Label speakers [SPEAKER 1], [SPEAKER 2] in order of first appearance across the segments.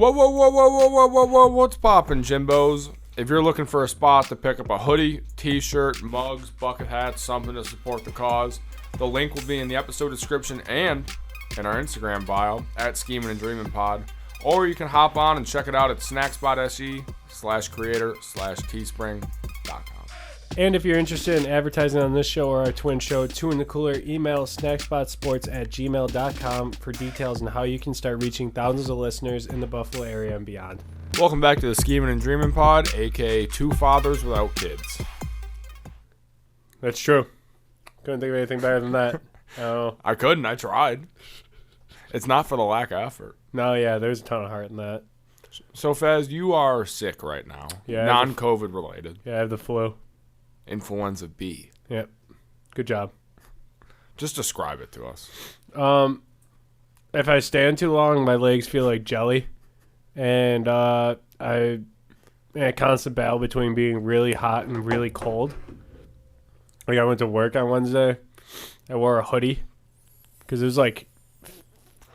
[SPEAKER 1] Whoa, what's poppin', Jimbos? If you're looking for a spot to pick up a hoodie, t-shirt, mugs, bucket hats, something to support the cause, the link will be in the episode description and in our Instagram bio at Schemin and Dreamin Pod. Or you can hop on and check it out at snackspot.se/creator/teespring.com.
[SPEAKER 2] And if you're interested in advertising on this show or our twin show, Two in the Cooler, email snackspotsports@gmail.com for details on how you can start reaching thousands of listeners in the Buffalo area and beyond.
[SPEAKER 1] Welcome back to the Schemin and Dreamin Pod, aka Two Fathers Without Kids.
[SPEAKER 2] That's true. Couldn't think of anything better than that. Oh.
[SPEAKER 1] I couldn't. I tried. It's not for the lack of effort.
[SPEAKER 2] No, yeah, there's a ton of heart in that.
[SPEAKER 1] So, Faz, you are sick right now.
[SPEAKER 2] Yeah.
[SPEAKER 1] Non-COVID related.
[SPEAKER 2] Yeah, I have the flu.
[SPEAKER 1] Influenza B.
[SPEAKER 2] Yep. Good job.
[SPEAKER 1] Just describe it to us.
[SPEAKER 2] If I stand too long, my legs feel like jelly. And I in a constant battle between being really hot and really cold. Like I went to work on Wednesday. I wore a hoodie because it was like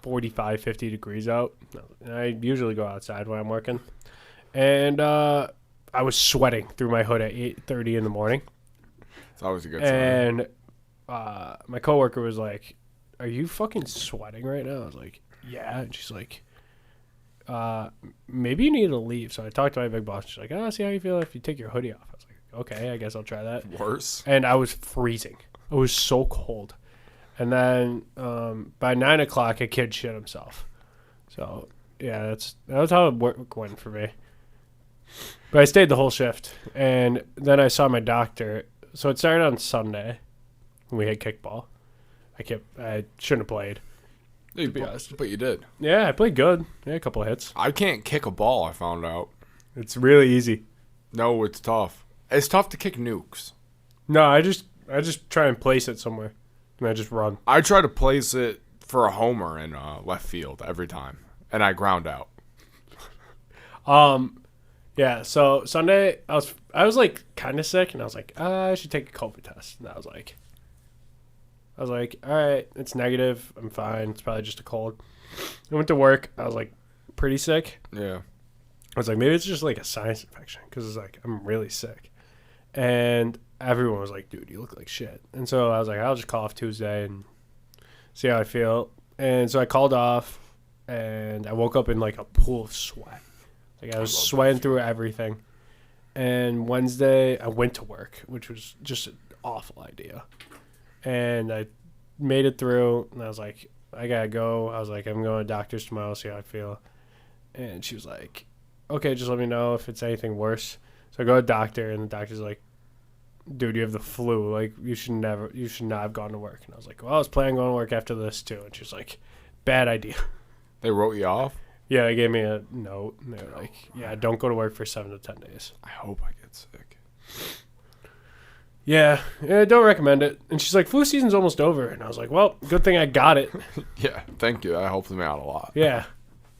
[SPEAKER 2] 45, 50 degrees out. I usually go outside when I'm working. And I was sweating through my hood at 8:30 in the morning.
[SPEAKER 1] It's always a good sign.
[SPEAKER 2] And my coworker was like, "Are you fucking sweating right now?" I was like, "Yeah." And she's like, "Maybe you need to leave." So I talked to my big boss. She's like, "Oh, see how you feel if you take your hoodie off." I was like, "Okay, I guess I'll try that."
[SPEAKER 1] Worse.
[SPEAKER 2] And I was freezing. It was so cold. And then by 9 o'clock, a kid shit himself. So yeah, that's how it went for me. But I stayed the whole shift, and then I saw my doctor. So it started on Sunday when we had kickball. I shouldn't have played.
[SPEAKER 1] To be honest, but you did.
[SPEAKER 2] Yeah, I played good. Yeah, a couple of hits.
[SPEAKER 1] I can't kick a ball, I found out.
[SPEAKER 2] It's really easy.
[SPEAKER 1] No, it's tough. It's tough to kick nukes.
[SPEAKER 2] No, I just try and place it somewhere, and I just run.
[SPEAKER 1] I try to place it for a homer in left field every time, and I ground out.
[SPEAKER 2] Yeah, so Sunday I was like kind of sick, and I was like, I should take a COVID test. And I was like, all right, it's negative. I'm fine. It's probably just a cold. I went to work. I was like pretty sick.
[SPEAKER 1] Yeah.
[SPEAKER 2] I was like, maybe it's just like a sinus infection because it's like I'm really sick. And everyone was like, dude, you look like shit. And so I was like, I'll just call off Tuesday and see how I feel. And so I called off, and I woke up in like a pool of sweat. Like I was sweating through everything. And Wednesday I went to work, which was just an awful idea. And I made it through, and I was like, I gotta go. I was like, I'm going to doctor's tomorrow, see how I feel. And she was like, okay, just let me know if it's anything worse. So I go to the doctor, and the doctor's like, dude, you have the flu. Like, you should not have gone to work. And I was like, well, I was planning on going to work after this too. And she was like, bad idea.
[SPEAKER 1] They wrote you off?
[SPEAKER 2] Yeah, they gave me a note. And they were like, yeah, don't go to work for 7 to 10 days.
[SPEAKER 1] I hope I get sick.
[SPEAKER 2] Yeah, don't recommend it. And she's like, flu season's almost over. And I was like, well, good thing I got it.
[SPEAKER 1] Yeah, thank you. That helps me out a lot.
[SPEAKER 2] Yeah.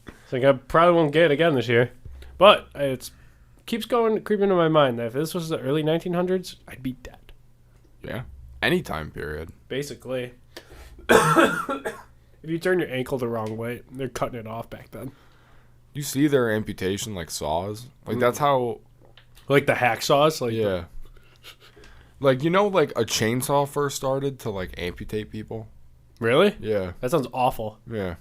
[SPEAKER 2] It's like I probably won't get it again this year. But it keeps creeping into my mind that if this was the early 1900s, I'd be dead.
[SPEAKER 1] Yeah, any time period.
[SPEAKER 2] Basically. If you turn your ankle the wrong way, they're cutting it off back then.
[SPEAKER 1] You see their amputation like saws? Like that's how...
[SPEAKER 2] Like the hacksaws? Like
[SPEAKER 1] yeah. Like, you know, like a chainsaw first started to like amputate people?
[SPEAKER 2] Really?
[SPEAKER 1] Yeah.
[SPEAKER 2] That sounds awful.
[SPEAKER 1] Yeah.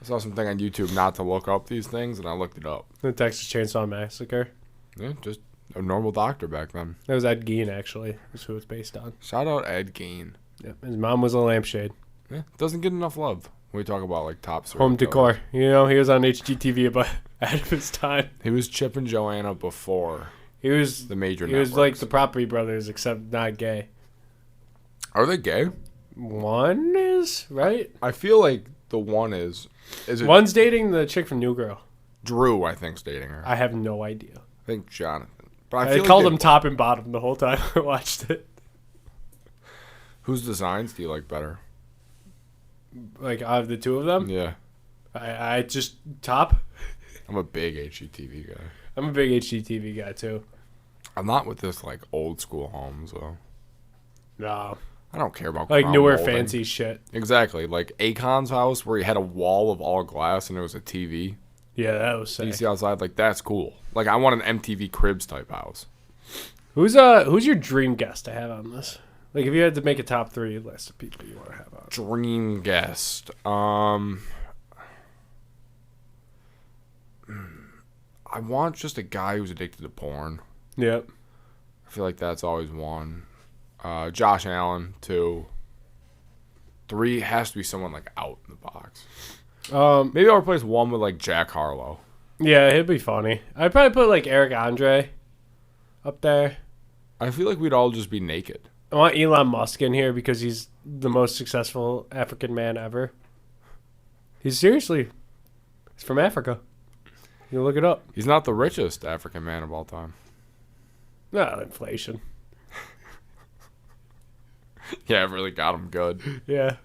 [SPEAKER 1] I saw something on YouTube not to look up these things, and I looked it up.
[SPEAKER 2] The Texas Chainsaw Massacre.
[SPEAKER 1] Yeah, just a normal doctor back then.
[SPEAKER 2] That was Ed Gein, actually. That's who it's based on.
[SPEAKER 1] Shout out Ed Gein.
[SPEAKER 2] Yep. His mom was a lampshade.
[SPEAKER 1] Yeah, doesn't get enough love when we talk about like top
[SPEAKER 2] home decor. You know, he was on HGTV about ahead of his time.
[SPEAKER 1] He was Chip and Joanna before
[SPEAKER 2] he was
[SPEAKER 1] the major
[SPEAKER 2] networks.
[SPEAKER 1] He
[SPEAKER 2] was like the Property Brothers, except not gay.
[SPEAKER 1] Are they gay?
[SPEAKER 2] One is, right?
[SPEAKER 1] I feel like the one is it
[SPEAKER 2] one's dating the chick from New Girl.
[SPEAKER 1] Drew, I think's dating her.
[SPEAKER 2] I have no idea.
[SPEAKER 1] I think Jonathan. But
[SPEAKER 2] I called him top and bottom the whole time I watched it.
[SPEAKER 1] Whose designs do you like better?
[SPEAKER 2] Like, out of the two of them?
[SPEAKER 1] Yeah.
[SPEAKER 2] I just top.
[SPEAKER 1] I'm a big HGTV guy.
[SPEAKER 2] I'm a big HGTV guy, too.
[SPEAKER 1] I'm not with this, like, old school homes, though.
[SPEAKER 2] No.
[SPEAKER 1] I don't care about
[SPEAKER 2] like
[SPEAKER 1] crown
[SPEAKER 2] newer
[SPEAKER 1] molding.
[SPEAKER 2] fancy shit.
[SPEAKER 1] Exactly. Like Akon's house where he had a wall of all glass and there was a TV.
[SPEAKER 2] Yeah, that was
[SPEAKER 1] that you
[SPEAKER 2] sick.
[SPEAKER 1] see outside. Like, that's cool. Like, I want an MTV Cribs type house.
[SPEAKER 2] Who's your dream guest to have on this? Like, if you had to make a top 3 list of people you want to have on.
[SPEAKER 1] Dream guest. I want just a guy who's addicted to porn.
[SPEAKER 2] Yep.
[SPEAKER 1] I feel like that's always one. Josh Allen, 2. 3 has to be someone like out in the box. Maybe I'll replace 1 with like Jack Harlow.
[SPEAKER 2] Yeah, it'd be funny. I'd probably put like Eric Andre up there.
[SPEAKER 1] I feel like we'd all just be naked.
[SPEAKER 2] I want Elon Musk in here because he's the most successful African man ever. He's from Africa. You look it up.
[SPEAKER 1] He's not the richest African man of all time.
[SPEAKER 2] No, inflation.
[SPEAKER 1] Yeah, it really got him good.
[SPEAKER 2] Yeah.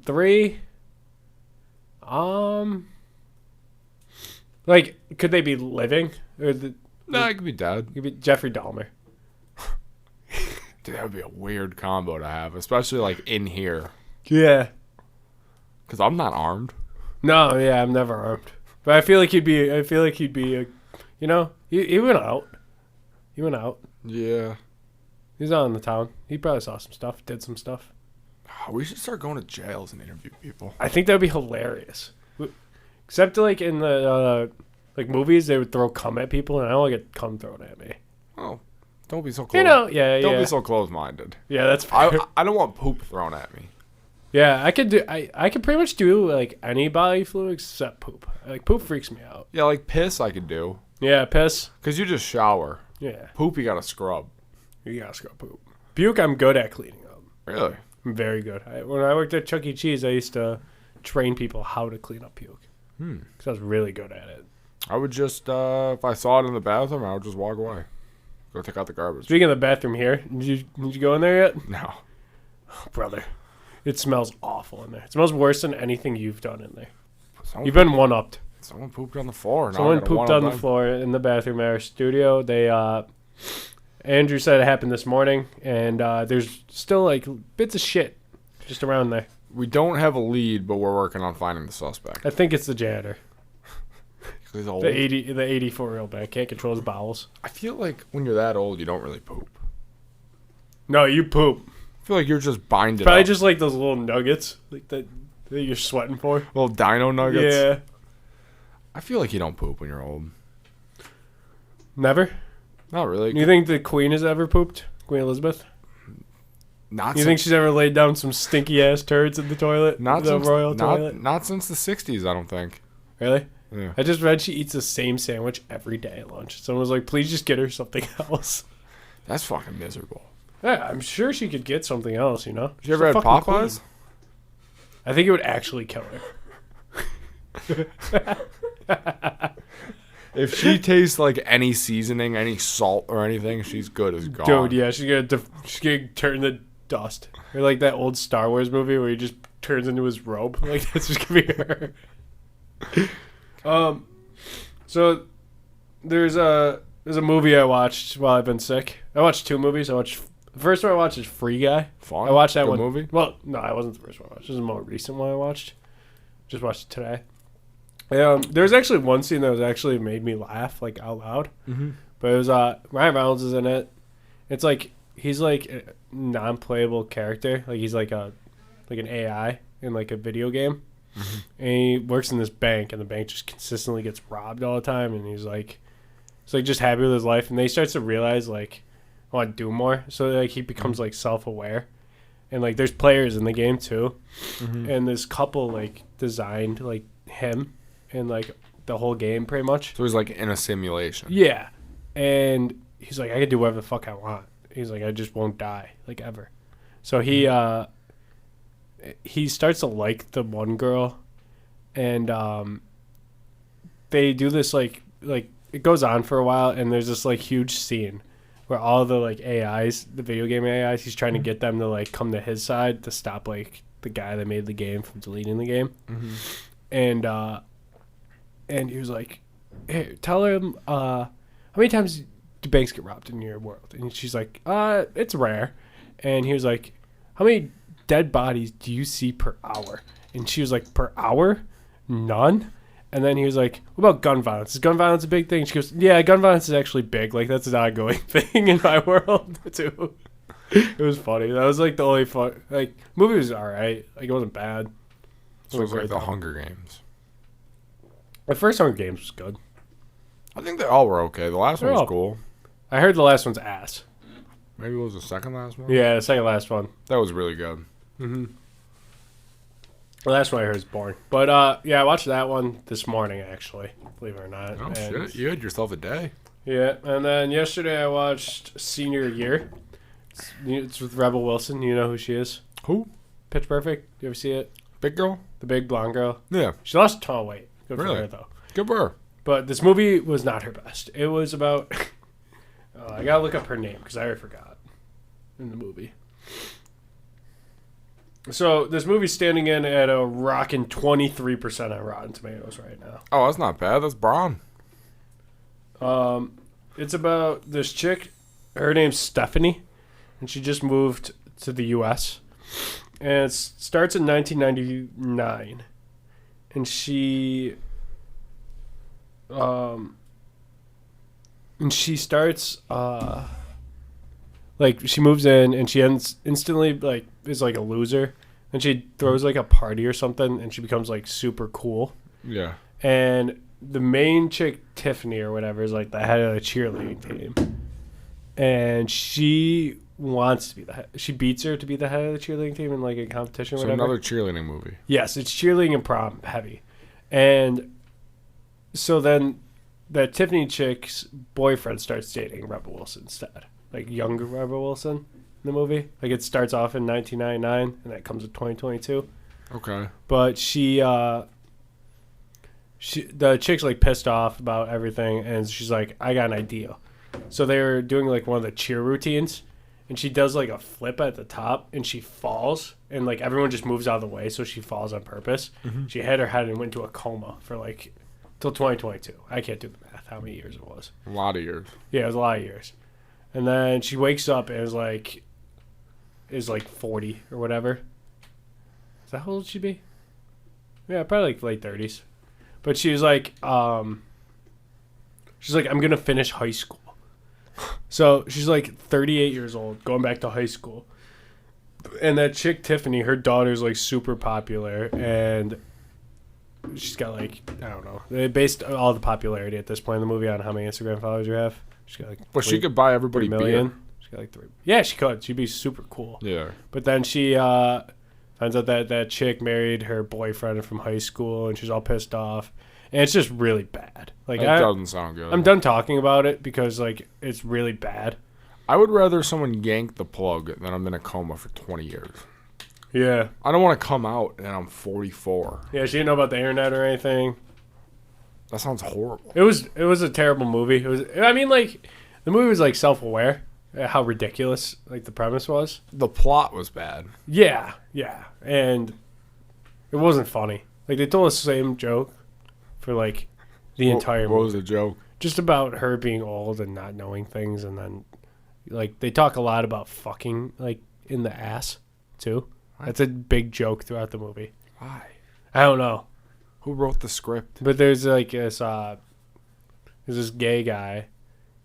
[SPEAKER 2] 3. Like, could they be living? Or
[SPEAKER 1] No, it could be dead.
[SPEAKER 2] could be Jeffrey Dahmer.
[SPEAKER 1] Dude, that would be a weird combo to have, especially like in here.
[SPEAKER 2] Yeah.
[SPEAKER 1] Because I'm not armed.
[SPEAKER 2] No, yeah, I'm never armed. But I feel like he'd be he went out. He went out.
[SPEAKER 1] Yeah.
[SPEAKER 2] He's out in the town. He probably saw some stuff, did some stuff.
[SPEAKER 1] We should start going to jails and interview people.
[SPEAKER 2] I think that would be hilarious. Except like in the like movies, they would throw cum at people, and I don't get cum thrown at me.
[SPEAKER 1] Oh, don't be so close. Don't be so close-minded.
[SPEAKER 2] Yeah, that's fair.
[SPEAKER 1] I don't want poop thrown at me.
[SPEAKER 2] Yeah, I could pretty much do like any body fluid except poop. Like poop freaks me out.
[SPEAKER 1] Yeah, like piss I could do.
[SPEAKER 2] Yeah, piss.
[SPEAKER 1] Because you just shower.
[SPEAKER 2] Yeah.
[SPEAKER 1] Poop you gotta scrub.
[SPEAKER 2] You gotta scrub poop. Puke, I'm good at cleaning up.
[SPEAKER 1] Really?
[SPEAKER 2] I'm very good. When I worked at Chuck E. Cheese, I used to train people how to clean up puke. Because I was really good at it.
[SPEAKER 1] I would just, if I saw it in the bathroom, I would just walk away. Go take out the garbage.
[SPEAKER 2] Speaking of the bathroom here, did you go in there yet?
[SPEAKER 1] No.
[SPEAKER 2] Oh, brother. It smells awful in there. It smells worse than anything you've done in there.
[SPEAKER 1] Someone
[SPEAKER 2] You've been one-upped.
[SPEAKER 1] Someone pooped on the floor.
[SPEAKER 2] Someone pooped on the floor in the bathroom at our studio. Andrew said it happened this morning, and there's still like bits of shit just around there.
[SPEAKER 1] We don't have a lead, but we're working on finding the suspect.
[SPEAKER 2] I think it's the janitor.
[SPEAKER 1] He's old.
[SPEAKER 2] The 84-year-old man can't control his bowels.
[SPEAKER 1] I feel like when you're that old, you don't really poop.
[SPEAKER 2] No, you poop.
[SPEAKER 1] I feel like you're just binded
[SPEAKER 2] Probably
[SPEAKER 1] up.
[SPEAKER 2] just like those little nuggets like that you're sweating for.
[SPEAKER 1] Little dino nuggets.
[SPEAKER 2] Yeah.
[SPEAKER 1] I feel like you don't poop when you're old.
[SPEAKER 2] Never?
[SPEAKER 1] Not really.
[SPEAKER 2] You think the Queen has ever pooped? Queen Elizabeth?
[SPEAKER 1] Not
[SPEAKER 2] You think she's ever laid down some stinky ass turds in the toilet?
[SPEAKER 1] Not
[SPEAKER 2] the
[SPEAKER 1] since,
[SPEAKER 2] royal toilet?
[SPEAKER 1] Not since the 60s, I don't think.
[SPEAKER 2] Really?
[SPEAKER 1] Yeah.
[SPEAKER 2] I just read she eats the same sandwich every day at lunch. Someone was like, please just get her something else.
[SPEAKER 1] That's fucking miserable.
[SPEAKER 2] Yeah, I'm sure she could get something else, you know?
[SPEAKER 1] Did you ever had Popeyes?
[SPEAKER 2] I think it would actually kill her.
[SPEAKER 1] If she tastes like any seasoning, any salt or anything, she's good as gone.
[SPEAKER 2] Dude, yeah, she's gonna turn the dust. Or like that old Star Wars movie where he just turns into his robe. Like that's just gonna be her. So there's a movie I watched while I've been sick. I watched 2 movies. The first one I watched is Free Guy.
[SPEAKER 1] Fun.
[SPEAKER 2] I watched that
[SPEAKER 1] Good
[SPEAKER 2] one.
[SPEAKER 1] movie?
[SPEAKER 2] Well, no, I wasn't the first one I watched. This is the more recent one I watched. Just watched it today. There's actually one scene that was actually made me laugh like out loud.
[SPEAKER 1] Mm-hmm.
[SPEAKER 2] But it was Ryan Reynolds is in it. It's like he's like a non-playable character. Like he's like an AI in like a video game.
[SPEAKER 1] Mm-hmm.
[SPEAKER 2] And he works in this bank, and the bank just consistently gets robbed all the time. And he's like just happy with his life. And then he starts to realize like I want to do more. So like he becomes like self-aware. And like there's players in the game too.
[SPEAKER 1] Mm-hmm.
[SPEAKER 2] And this couple like designed like him and like the whole game pretty much.
[SPEAKER 1] So he's like in a simulation.
[SPEAKER 2] Yeah. And he's like, I can do whatever the fuck I want. He's like, I just won't die, like ever. So he starts to like the one girl, and they do this like it goes on for a while, and there's this like huge scene where all the like AIs, the video game AIs, he's trying to get them to like come to his side to stop like the guy that made the game from deleting the game.
[SPEAKER 1] Mm-hmm.
[SPEAKER 2] And he was like, hey, tell him how many times do banks get robbed in your world? And she's like, it's rare. And he was like, how many dead bodies do you see per hour? And she was like, per hour? None. And then he was like, what about gun violence? Is gun violence a big thing? She goes, yeah, gun violence is actually big. Like, that's an ongoing thing in my world, too. It was funny. That was, like, the only fun. Like, movie was all right. Like, it wasn't bad.
[SPEAKER 1] So it was like the Hunger Games.
[SPEAKER 2] The first Hunger Games was good.
[SPEAKER 1] I think they all were okay. The last one was cool.
[SPEAKER 2] I heard the last one's ass.
[SPEAKER 1] Maybe it was the second last one?
[SPEAKER 2] Yeah, the second last one.
[SPEAKER 1] That was really good.
[SPEAKER 2] Mm-hmm. The last one I heard is boring. But, yeah, I watched that one this morning, actually. Believe it or not.
[SPEAKER 1] Oh, shit. You had yourself a day.
[SPEAKER 2] Yeah, and then yesterday I watched Senior Year. It's with Rebel Wilson. You know who she is?
[SPEAKER 1] Who?
[SPEAKER 2] Pitch Perfect. You ever see it?
[SPEAKER 1] Big girl?
[SPEAKER 2] The big blonde girl.
[SPEAKER 1] Yeah.
[SPEAKER 2] She lost a ton of weight. Good
[SPEAKER 1] really?
[SPEAKER 2] for her, though.
[SPEAKER 1] Good for her.
[SPEAKER 2] But this movie was not her best. It was about... I gotta look up her name because I already forgot in the movie. So this movie's standing in at a rocking 23% on Rotten Tomatoes right now.
[SPEAKER 1] Oh, that's not bad. That's Braun.
[SPEAKER 2] It's about this chick. Her name's Stephanie, and she just moved to the U.S. And it starts in 1999, and she starts like she moves in, and she instantly like is like a loser, and she throws like a party or something, and she becomes like super cool.
[SPEAKER 1] Yeah.
[SPEAKER 2] And the main chick, Tiffany or whatever, is like the head of the cheerleading team. And she wants to be the head. She beats her to be the head of the cheerleading team in like a competition or
[SPEAKER 1] so
[SPEAKER 2] whatever.
[SPEAKER 1] Another cheerleading movie.
[SPEAKER 2] Yes, it's cheerleading and prom heavy. And so then that Tiffany chick's boyfriend starts dating Rebel Wilson instead. Like younger Rebel Wilson in the movie. Like it starts off in 1999 and that comes in 2022.
[SPEAKER 1] Okay.
[SPEAKER 2] But the chick's like pissed off about everything, and she's like, I got an idea. So they were doing like one of the cheer routines, and she does like a flip at the top, and she falls, and like everyone just moves out of the way, so she falls on purpose. Mm-hmm. She hit her head and went into a coma for like till 2022. I can't do the math how many years it was.
[SPEAKER 1] A lot of years.
[SPEAKER 2] Yeah, it was a lot of years. And then she wakes up and is like 40 or whatever. Is that how old she'd be? Yeah, probably like late 30s. But she was like, I'm going to finish high school. So she's like 38 years old, going back to high school. And that chick, Tiffany, her daughter's like super popular. And she's got like, I don't know. They based all the popularity at this point in the movie on how many Instagram followers you have. She's got like
[SPEAKER 1] well, she could buy everybody
[SPEAKER 2] 3 million.
[SPEAKER 1] beer.
[SPEAKER 2] She got like 3. Yeah, she could. She'd be super cool.
[SPEAKER 1] Yeah.
[SPEAKER 2] But then she finds out that chick married her boyfriend from high school, and she's all pissed off. And it's just really bad. Like
[SPEAKER 1] that doesn't sound good.
[SPEAKER 2] I'm done talking about it because like it's really bad.
[SPEAKER 1] I would rather someone yank the plug than I'm in a coma for 20 years.
[SPEAKER 2] Yeah.
[SPEAKER 1] I don't want to come out and I'm 44.
[SPEAKER 2] Yeah, she didn't know about the internet or anything.
[SPEAKER 1] That sounds horrible.
[SPEAKER 2] It was a terrible movie. It was. I mean, like the movie was like self-aware how ridiculous like the premise was.
[SPEAKER 1] The plot was bad.
[SPEAKER 2] Yeah, and it wasn't funny. Like they told the same joke for like the entire movie.
[SPEAKER 1] What was the joke?
[SPEAKER 2] Just about her being old and not knowing things, and then like they talk a lot about fucking like in the ass too. What? That's a big joke throughout the movie.
[SPEAKER 1] Why?
[SPEAKER 2] I don't know.
[SPEAKER 1] Who wrote the script?
[SPEAKER 2] But there's like this gay guy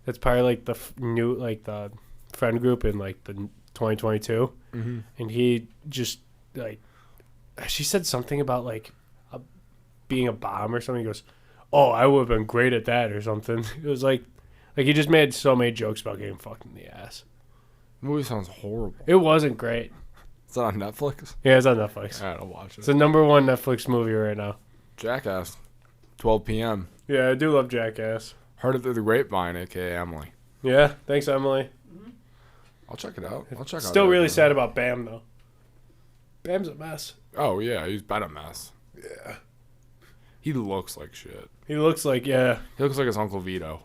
[SPEAKER 2] that's probably like the new like the friend group in like the 2022, mm-hmm. And he just like she said something about like being a bomb or something. He goes, "Oh, I would have been great at that" or something. It was like he just made so many jokes about getting fucked in the ass.
[SPEAKER 1] The movie sounds horrible.
[SPEAKER 2] It wasn't great.
[SPEAKER 1] Is it on Netflix?
[SPEAKER 2] Yeah, it's on Netflix.
[SPEAKER 1] All right, I'll watch it.
[SPEAKER 2] It's the #1 Netflix movie right now.
[SPEAKER 1] Jackass, 12 p.m.
[SPEAKER 2] Yeah, I do love Jackass.
[SPEAKER 1] Heard it through the grapevine, a.k.a. Emily.
[SPEAKER 2] Yeah, thanks, Emily.
[SPEAKER 1] I'll check it out. I'll check it out.
[SPEAKER 2] Still really sad about Bam, though. Bam's a mess.
[SPEAKER 1] Oh, yeah, he's been a mess.
[SPEAKER 2] Yeah.
[SPEAKER 1] He looks like shit.
[SPEAKER 2] He looks like, yeah.
[SPEAKER 1] He looks like his Uncle Vito.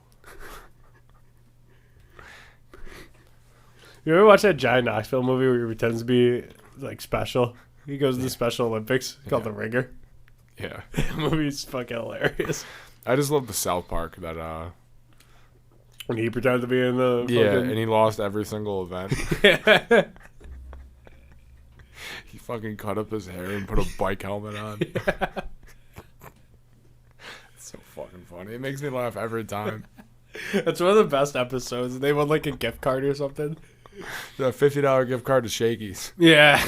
[SPEAKER 2] You ever watch that Johnny Knoxville movie where he pretends to be, like, special? He goes to the Special Olympics called The Ringer.
[SPEAKER 1] Yeah.
[SPEAKER 2] The movie's fucking hilarious.
[SPEAKER 1] I just love the South Park that,
[SPEAKER 2] when he pretended to be in the
[SPEAKER 1] yeah,
[SPEAKER 2] fucking...
[SPEAKER 1] and he lost every single event.
[SPEAKER 2] Yeah.
[SPEAKER 1] He fucking cut up his hair and put a bike helmet on.
[SPEAKER 2] Yeah.
[SPEAKER 1] So fucking funny. It makes me laugh every time.
[SPEAKER 2] That's one of the best episodes. They won like a gift card or something.
[SPEAKER 1] The $50 gift card to Shakey's.
[SPEAKER 2] Yeah.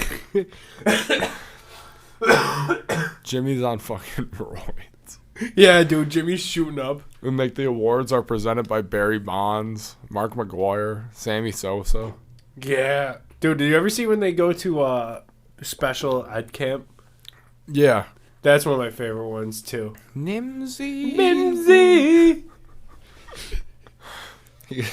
[SPEAKER 1] Jimmy's on fucking roids.
[SPEAKER 2] Yeah, dude. Jimmy's shooting up.
[SPEAKER 1] We make the awards are presented by Barry Bonds, Mark McGuire, Sammy Sosa.
[SPEAKER 2] Yeah. Dude, did you ever see when they go to special ed camp?
[SPEAKER 1] Yeah.
[SPEAKER 2] That's one of my favorite ones, too.
[SPEAKER 1] Nimsy.
[SPEAKER 2] Mimsy!
[SPEAKER 1] He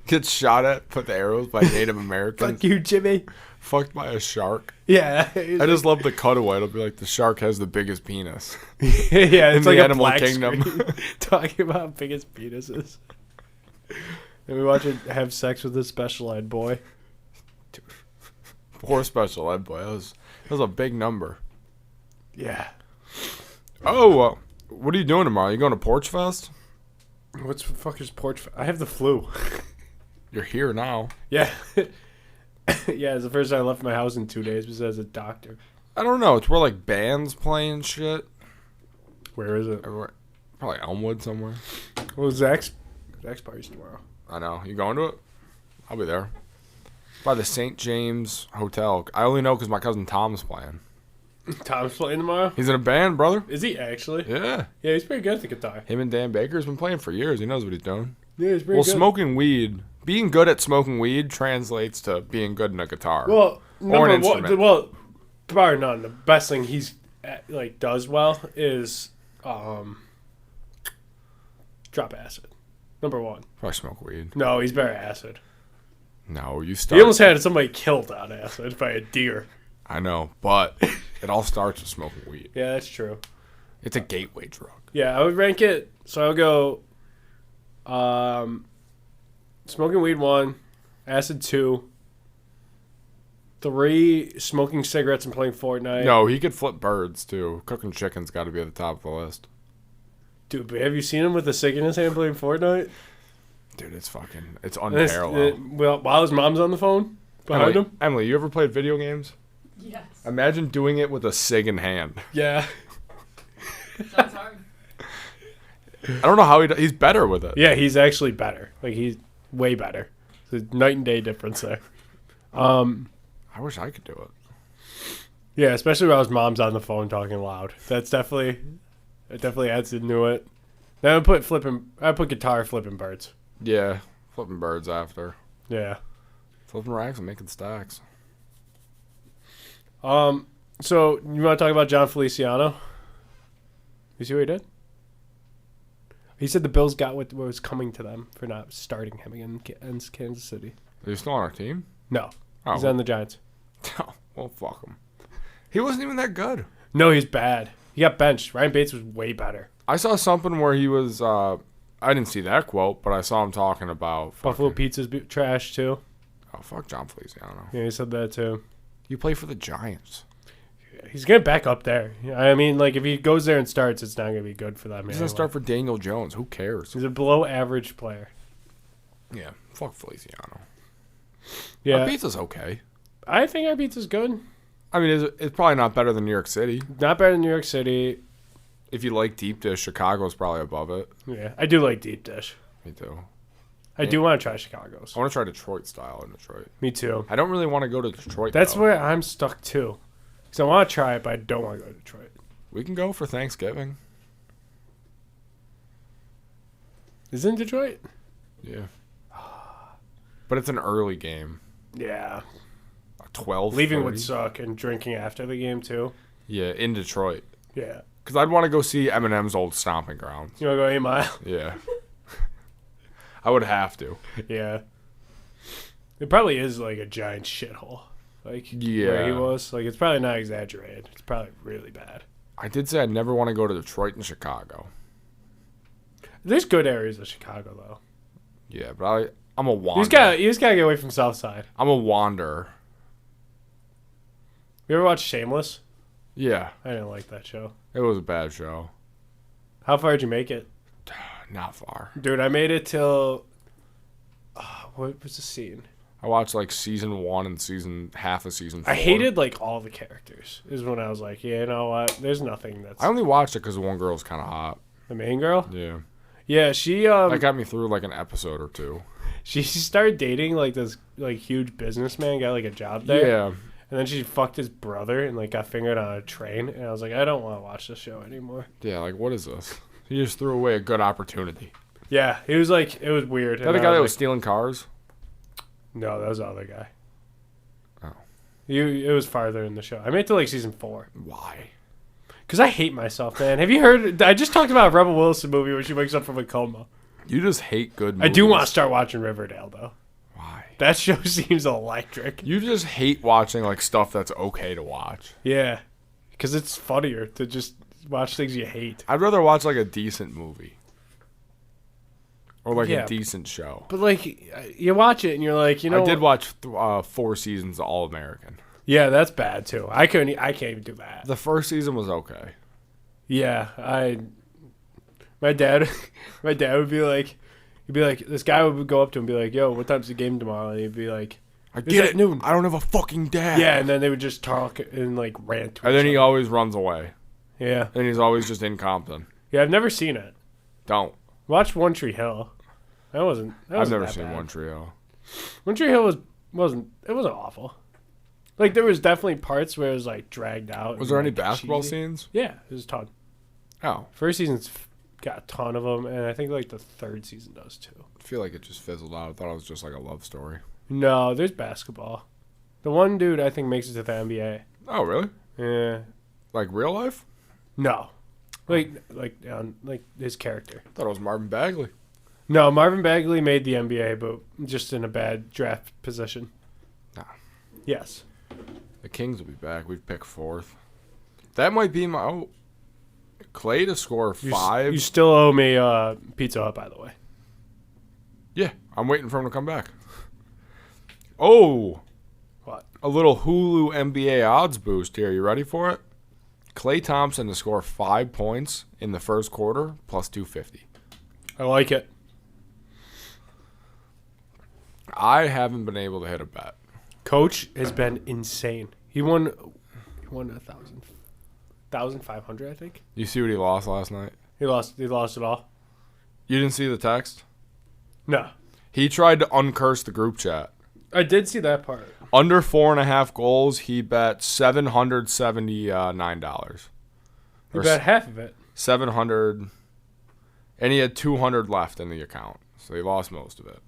[SPEAKER 1] gets shot at with arrows by Native Americans.
[SPEAKER 2] Fuck you, Jimmy.
[SPEAKER 1] Fucked by a shark.
[SPEAKER 2] Yeah.
[SPEAKER 1] I just love the cutaway. It'll be like the shark has the biggest penis.
[SPEAKER 2] Yeah, it's
[SPEAKER 1] in
[SPEAKER 2] like
[SPEAKER 1] the
[SPEAKER 2] a
[SPEAKER 1] animal
[SPEAKER 2] black
[SPEAKER 1] kingdom.
[SPEAKER 2] screen talking about biggest penises. And we watch it have sex with this special ed boy.
[SPEAKER 1] Dude. Poor special ed boy. That was a big number.
[SPEAKER 2] Yeah.
[SPEAKER 1] Oh, what are you doing tomorrow? You going to Porch Fest?
[SPEAKER 2] What's the fuck is porch? I have the flu.
[SPEAKER 1] You're here now.
[SPEAKER 2] Yeah. Yeah, it's the first time I left my house in 2 days besides a doctor.
[SPEAKER 1] I don't know. It's where like bands playing shit.
[SPEAKER 2] Where is it?
[SPEAKER 1] Everywhere. Probably Elmwood somewhere.
[SPEAKER 2] Well, Zach's party's tomorrow.
[SPEAKER 1] I know. You going to it? I'll be there. By the St. James Hotel. I only know because my cousin Tom's playing.
[SPEAKER 2] Tom's playing tomorrow?
[SPEAKER 1] He's in a band, brother.
[SPEAKER 2] Is he actually?
[SPEAKER 1] Yeah.
[SPEAKER 2] Yeah, he's pretty good at the guitar.
[SPEAKER 1] Him and Dan Baker's been playing for years. He knows what he's doing.
[SPEAKER 2] Yeah, he's pretty
[SPEAKER 1] Well,
[SPEAKER 2] good.
[SPEAKER 1] smoking weed, being good at smoking weed translates to being good in a guitar.
[SPEAKER 2] Well,
[SPEAKER 1] or an instrument.
[SPEAKER 2] Well, bar none, the best thing he's does well is drop acid. Number one.
[SPEAKER 1] Probably smoke weed.
[SPEAKER 2] No, he's better at acid.
[SPEAKER 1] No, you
[SPEAKER 2] He
[SPEAKER 1] start.
[SPEAKER 2] almost had somebody killed on acid by a deer.
[SPEAKER 1] I know, but it all starts with smoking weed.
[SPEAKER 2] Yeah, that's true.
[SPEAKER 1] It's a gateway drug.
[SPEAKER 2] Yeah, I would rank it. So I would go smoking weed 1, acid 2, 3, smoking cigarettes and playing Fortnite.
[SPEAKER 1] No, he could flip birds too. Cooking chicken's got to be at the top of the list.
[SPEAKER 2] Dude, but have you seen him with a cig in his hand playing Fortnite?
[SPEAKER 1] Dude, it's
[SPEAKER 2] And
[SPEAKER 1] unparalleled.
[SPEAKER 2] well, while his mom's on the phone behind him.
[SPEAKER 1] Emily, you ever played video games?
[SPEAKER 3] Yes.
[SPEAKER 1] Imagine doing it with a cig in hand.
[SPEAKER 2] Yeah.
[SPEAKER 3] Sounds hard.
[SPEAKER 1] I don't know how he's better with it.
[SPEAKER 2] Yeah, he's actually better. Like, he's way better. There's a night and day difference there.
[SPEAKER 1] I wish I could do it.
[SPEAKER 2] Yeah, especially while his mom's on the phone talking loud. It definitely adds into it. Then I put guitar flipping birds.
[SPEAKER 1] Yeah, flipping birds after.
[SPEAKER 2] Yeah.
[SPEAKER 1] Flipping racks and making stacks.
[SPEAKER 2] So you want to talk about John Feliciano? You see what he did? He said the Bills got what was coming to them for not starting him against Kansas City.
[SPEAKER 1] Are you still on our team?
[SPEAKER 2] No,
[SPEAKER 1] Oh,
[SPEAKER 2] he's on the Giants.
[SPEAKER 1] Oh, well, fuck him. He wasn't even that good.
[SPEAKER 2] No, he's bad. He got benched. Ryan Bates was way better.
[SPEAKER 1] I saw something where he was. I didn't see that quote, but I saw him talking about
[SPEAKER 2] Buffalo
[SPEAKER 1] fucking-
[SPEAKER 2] Pizza's trash too.
[SPEAKER 1] Oh, fuck John Feliciano.
[SPEAKER 2] Yeah, he said that too.
[SPEAKER 1] You play for the Giants.
[SPEAKER 2] He's gonna back up there. I mean, like if he goes there and starts, it's not gonna be good for them.
[SPEAKER 1] He's gonna start for Daniel Jones. Who cares?
[SPEAKER 2] He's a below average player.
[SPEAKER 1] Yeah, fuck Feliciano.
[SPEAKER 2] Yeah,
[SPEAKER 1] Our pizza's okay.
[SPEAKER 2] I think our pizza's good.
[SPEAKER 1] I mean, it's probably not better than New York City.
[SPEAKER 2] Not better than New York City.
[SPEAKER 1] If you like deep dish, Chicago's probably above it.
[SPEAKER 2] Yeah, I do like deep dish.
[SPEAKER 1] Me too.
[SPEAKER 2] I do want to try Chicago's.
[SPEAKER 1] I want to try Detroit style in Detroit.
[SPEAKER 2] Me too.
[SPEAKER 1] I don't really want to go to Detroit.
[SPEAKER 2] That's
[SPEAKER 1] though.
[SPEAKER 2] where I'm stuck too. Because I want to try it, but I don't want to go to Detroit.
[SPEAKER 1] We can go for Thanksgiving.
[SPEAKER 2] Is it in Detroit?
[SPEAKER 1] Yeah. But it's an early game.
[SPEAKER 2] Yeah.
[SPEAKER 1] 12.
[SPEAKER 2] Leaving would suck and drinking after the game too.
[SPEAKER 1] Yeah, in Detroit.
[SPEAKER 2] Yeah.
[SPEAKER 1] Because I'd want to go see Eminem's old stomping grounds.
[SPEAKER 2] You want to go 8 Mile?
[SPEAKER 1] Yeah. I would have to.
[SPEAKER 2] Yeah. It probably is like a giant shithole. Like, where he
[SPEAKER 1] Yeah.
[SPEAKER 2] was. Like, it's probably not exaggerated. It's probably really bad.
[SPEAKER 1] I did say I'd never want to go to Detroit and Chicago.
[SPEAKER 2] There's good areas of Chicago, though.
[SPEAKER 1] Yeah, but I'm a wanderer.
[SPEAKER 2] You just gotta get away from South Side.
[SPEAKER 1] I'm a wanderer.
[SPEAKER 2] You ever watch Shameless?
[SPEAKER 1] Yeah,
[SPEAKER 2] I didn't like that show.
[SPEAKER 1] it was a bad show.
[SPEAKER 2] How far did you make it?
[SPEAKER 1] Not far.
[SPEAKER 2] Dude, I made it till... what was the scene?
[SPEAKER 1] I watched like season 1 and half of season 4.
[SPEAKER 2] I hated, like, all the characters. Is when I was like, yeah, you know what? There's nothing that's...
[SPEAKER 1] I only watched it because the one girl's kind of hot.
[SPEAKER 2] The main girl?
[SPEAKER 1] Yeah.
[SPEAKER 2] Yeah, she
[SPEAKER 1] That got me through like an episode or two.
[SPEAKER 2] she started dating like this like huge businessman, got like a job there.
[SPEAKER 1] Yeah.
[SPEAKER 2] And then she fucked his brother and like got fingered on a train. And I was like, I don't want to watch this show anymore.
[SPEAKER 1] Yeah, like what is this? He just threw away a good opportunity.
[SPEAKER 2] Yeah, it was like it was weird.
[SPEAKER 1] Is that the guy that was stealing cars?
[SPEAKER 2] No, that was the other guy.
[SPEAKER 1] Oh.
[SPEAKER 2] It was farther in the show. I made it to like season 4.
[SPEAKER 1] Why?
[SPEAKER 2] Because I hate myself, man. Have you heard? I just talked about a Rebel Wilson movie where she wakes up from a coma.
[SPEAKER 1] You just hate good movies.
[SPEAKER 2] I do want to start watching Riverdale, though.
[SPEAKER 1] Why?
[SPEAKER 2] That show seems electric.
[SPEAKER 1] You just hate watching like stuff that's okay to watch.
[SPEAKER 2] Yeah. Because it's funnier to just watch things you hate.
[SPEAKER 1] I'd rather watch like a decent movie. Or like
[SPEAKER 2] Yeah.
[SPEAKER 1] a decent show.
[SPEAKER 2] But like, you watch it and you're like, you know,
[SPEAKER 1] I did watch 4 seasons of All American.
[SPEAKER 2] Yeah, that's bad too. I can't even do that.
[SPEAKER 1] The first season was okay.
[SPEAKER 2] Yeah, my dad would be like, this guy would go up to him and be like, yo, what time's the game tomorrow? And he'd be like,
[SPEAKER 1] I
[SPEAKER 2] It's
[SPEAKER 1] get
[SPEAKER 2] at
[SPEAKER 1] it.
[SPEAKER 2] noon.
[SPEAKER 1] I don't have a fucking dad.
[SPEAKER 2] yeah, and then they would just talk and like rant to
[SPEAKER 1] And then
[SPEAKER 2] each
[SPEAKER 1] he
[SPEAKER 2] other.
[SPEAKER 1] always runs away.
[SPEAKER 2] Yeah.
[SPEAKER 1] And he's always just incompetent.
[SPEAKER 2] Yeah, I've never seen it.
[SPEAKER 1] Don't.
[SPEAKER 2] Watched One Tree Hill. That wasn't
[SPEAKER 1] I've never
[SPEAKER 2] that
[SPEAKER 1] seen
[SPEAKER 2] bad.
[SPEAKER 1] One Trio.
[SPEAKER 2] One Tree Hill wasn't awful. Like there was definitely parts where it was like dragged out.
[SPEAKER 1] Was
[SPEAKER 2] and,
[SPEAKER 1] there any
[SPEAKER 2] like,
[SPEAKER 1] basketball
[SPEAKER 2] cheesy.
[SPEAKER 1] scenes?
[SPEAKER 2] Yeah, it was a ton.
[SPEAKER 1] Oh.
[SPEAKER 2] First season's got a ton of them, and I think like the third season does too.
[SPEAKER 1] I feel like it just fizzled out. I thought it was just like a love story.
[SPEAKER 2] No, there's basketball. The one dude I think makes it to the NBA.
[SPEAKER 1] Oh, really?
[SPEAKER 2] Yeah.
[SPEAKER 1] Like real life?
[SPEAKER 2] No. Like his character.
[SPEAKER 1] I thought it was Marvin Bagley.
[SPEAKER 2] No, Marvin Bagley made the NBA, but just in a bad draft position.
[SPEAKER 1] Nah.
[SPEAKER 2] Yes.
[SPEAKER 1] The Kings will be back. We've picked 4th. That might be my... Oh. Clay to score 5.
[SPEAKER 2] You still owe me Pizza Hut, by the way.
[SPEAKER 1] Yeah, I'm waiting for him to come back. Oh.
[SPEAKER 2] What?
[SPEAKER 1] A little Hulu NBA odds boost here. You ready for it? Klay Thompson to score 5 points in the first quarter, plus 250.
[SPEAKER 2] I like it.
[SPEAKER 1] I haven't been able to hit a bet.
[SPEAKER 2] Coach has been insane. He won 1,500, I think.
[SPEAKER 1] You see what he lost last night?
[SPEAKER 2] He lost it all.
[SPEAKER 1] You didn't see the text?
[SPEAKER 2] No.
[SPEAKER 1] He tried to uncurse the group chat.
[SPEAKER 2] I did see that part.
[SPEAKER 1] Under 4.5 goals, he bet $779.
[SPEAKER 2] You bet half of it.
[SPEAKER 1] 700, and he had 200 left in the account, so he lost most of it.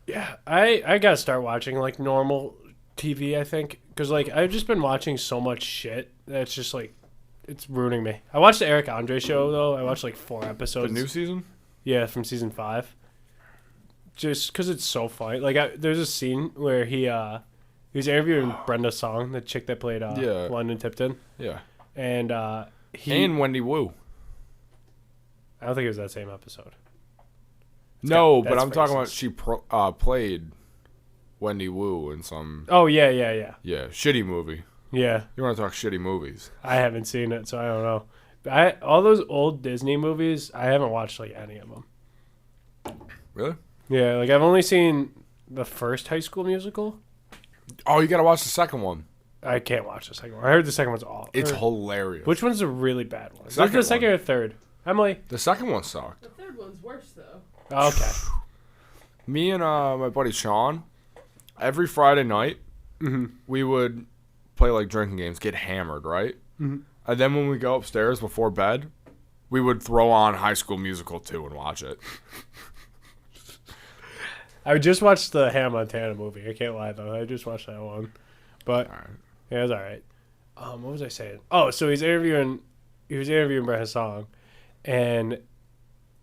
[SPEAKER 2] Yeah, I gotta start watching like normal TV. I think because like I've just been watching so much shit that it's just like it's ruining me. I watched the Eric Andre show though. I watched like 4
[SPEAKER 1] The
[SPEAKER 2] episodes.
[SPEAKER 1] new season?
[SPEAKER 2] Yeah, from season 5. Just because it's so funny. Like there's a scene where he was interviewing Brenda Song, the chick that played
[SPEAKER 1] Yeah.
[SPEAKER 2] London Tipton,
[SPEAKER 1] Yeah.
[SPEAKER 2] and he.
[SPEAKER 1] And Wendy Wu.
[SPEAKER 2] I don't think it was that same episode.
[SPEAKER 1] No,
[SPEAKER 2] got-
[SPEAKER 1] but
[SPEAKER 2] that's
[SPEAKER 1] I'm talking about
[SPEAKER 2] racist.
[SPEAKER 1] she played Wendy Wu in some
[SPEAKER 2] Oh yeah.
[SPEAKER 1] shitty movie.
[SPEAKER 2] Yeah,
[SPEAKER 1] You want to talk shitty movies?
[SPEAKER 2] I haven't seen it, so I don't know. All those old Disney movies, I haven't watched like any of them.
[SPEAKER 1] Really?
[SPEAKER 2] Yeah, like I've only seen the first High School Musical.
[SPEAKER 1] Oh, you got to watch the second one.
[SPEAKER 2] I can't watch the second one. I heard the second one's awful.
[SPEAKER 1] It's hilarious.
[SPEAKER 2] Which one's a really bad one? Is it
[SPEAKER 1] Second
[SPEAKER 2] the second
[SPEAKER 1] one.
[SPEAKER 2] or third? Emily.
[SPEAKER 1] The second one sucked.
[SPEAKER 3] The third one's worse though.
[SPEAKER 2] Oh, okay.
[SPEAKER 1] Me and my buddy Sean, every Friday night, we would play like drinking games, get hammered, right? Mm-hmm. And then when we go upstairs before bed, we would throw on High School Musical 2 and watch it.
[SPEAKER 2] I just watched the Hannah Montana movie. I can't lie though. I just watched that one, but
[SPEAKER 1] All right.
[SPEAKER 2] yeah, it was all right. What was I saying? Oh, so he was interviewing Brenda Song, and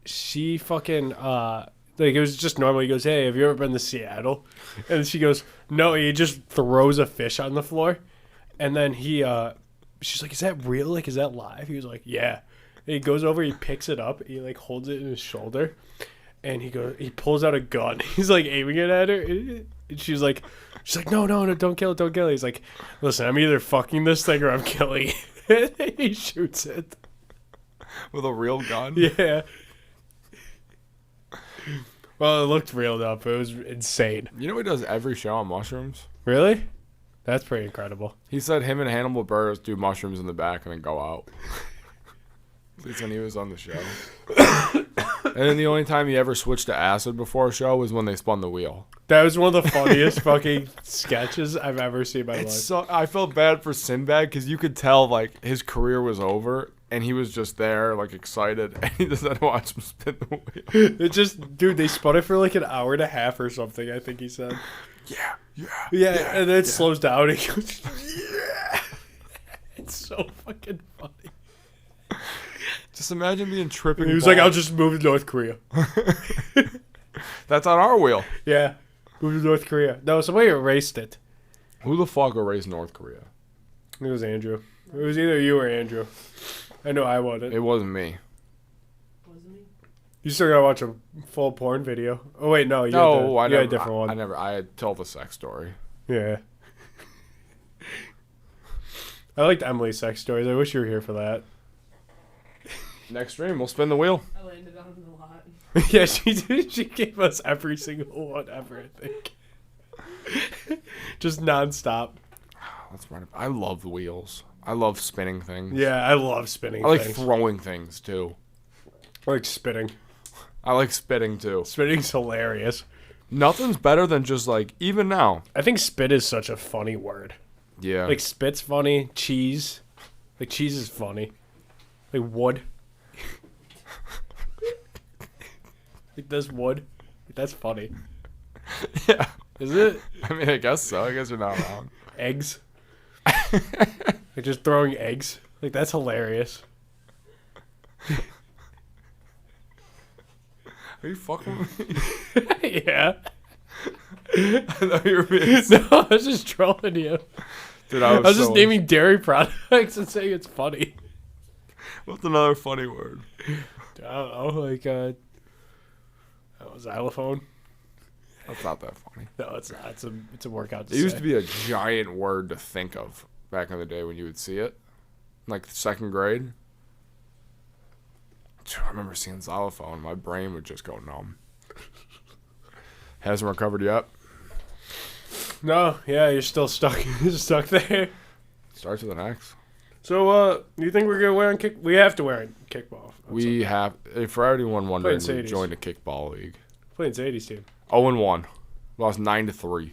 [SPEAKER 2] she fucking like it was just normal. He goes, "Hey, have you ever been to Seattle?" And she goes, "No." He just throws a fish on the floor, and then she's like, "Is that real? Like, is that live?" He was like, "Yeah." And he goes over, he picks it up, he like holds it in his shoulder, and he pulls out a gun. He's like aiming it at her, and she's like, "No, don't kill it, don't kill it." He's like, "Listen, I'm either fucking this thing or I'm killing it." And he shoots it.
[SPEAKER 1] With a real gun?
[SPEAKER 2] Yeah. Well, it looked real though, but it was insane.
[SPEAKER 1] You know he does every show on mushrooms?
[SPEAKER 2] Really? That's pretty incredible.
[SPEAKER 1] He said him and Hannibal Buress do mushrooms in the back and then go out. At least when he was on the show. And then the only time he ever switched to acid before a show was when they spun the wheel.
[SPEAKER 2] That was one of the funniest fucking sketches I've ever seen in my life.
[SPEAKER 1] So I felt bad for Sinbad because you could tell like his career was over and he was just there like excited and he just had to watch him spin the wheel.
[SPEAKER 2] It just, dude, they spun it for like an hour and a half or something, I think he said. Yeah, and then it slows down and he goes, yeah. It's so fucking funny.
[SPEAKER 1] Just imagine being tripping.
[SPEAKER 2] He was like, I'll just move to North Korea.
[SPEAKER 1] That's on our wheel.
[SPEAKER 2] Yeah, move to North Korea. No, somebody erased it.
[SPEAKER 1] Who the fuck erased North Korea?
[SPEAKER 2] It was Andrew. It was either you or Andrew. I know I wasn't.
[SPEAKER 1] It wasn't me.
[SPEAKER 3] Wasn't me?
[SPEAKER 2] You still gotta watch a full porn video. Oh wait, no, you had a different one.
[SPEAKER 1] I had told the sex story.
[SPEAKER 2] Yeah. I liked Emily's sex stories. I wish you were here for that.
[SPEAKER 1] Next stream, we'll spin the wheel.
[SPEAKER 3] I landed on it a lot.
[SPEAKER 2] Yeah, she did. She gave us every single one ever, I think. Just nonstop.
[SPEAKER 1] That's right. I love wheels. I love spinning things.
[SPEAKER 2] Yeah, I love spinning
[SPEAKER 1] I like
[SPEAKER 2] things.
[SPEAKER 1] throwing things too.
[SPEAKER 2] I like spitting.
[SPEAKER 1] I like spitting too.
[SPEAKER 2] Spitting's hilarious.
[SPEAKER 1] Nothing's better than just like, even now.
[SPEAKER 2] I think spit is such a funny word.
[SPEAKER 1] Yeah.
[SPEAKER 2] Like spit's funny. Cheese. Like cheese is funny. Like wood. Like this wood. That's funny.
[SPEAKER 1] Yeah.
[SPEAKER 2] Is it?
[SPEAKER 1] I mean, I guess so. I guess you're not wrong.
[SPEAKER 2] Eggs. Like just throwing eggs. Like that's hilarious.
[SPEAKER 1] Are you fucking with me?
[SPEAKER 2] Yeah.
[SPEAKER 1] I thought you were being...
[SPEAKER 2] No, I was just trolling you.
[SPEAKER 1] Dude,
[SPEAKER 2] I was
[SPEAKER 1] so...
[SPEAKER 2] just naming dairy products and saying it's funny.
[SPEAKER 1] What's another funny word?
[SPEAKER 2] I don't know, like xylophone.
[SPEAKER 1] That's not that funny.
[SPEAKER 2] No, it's not. It's a workout. To
[SPEAKER 1] It used
[SPEAKER 2] say.
[SPEAKER 1] to be a giant word to think of back in the day when you would see it. Like second grade. I remember seeing xylophone. My brain would just go numb. Hasn't recovered yet.
[SPEAKER 2] No, yeah, you're still stuck. You're stuck there.
[SPEAKER 1] Starts with an X.
[SPEAKER 2] So, you think we're gonna wear on kick? We have to wear a kickball.
[SPEAKER 1] We have, for everyone wondering, we
[SPEAKER 2] Sadie's.
[SPEAKER 1] joined a kickball league.
[SPEAKER 2] Playing Sadie's team.
[SPEAKER 1] 0-1. Lost 9-3.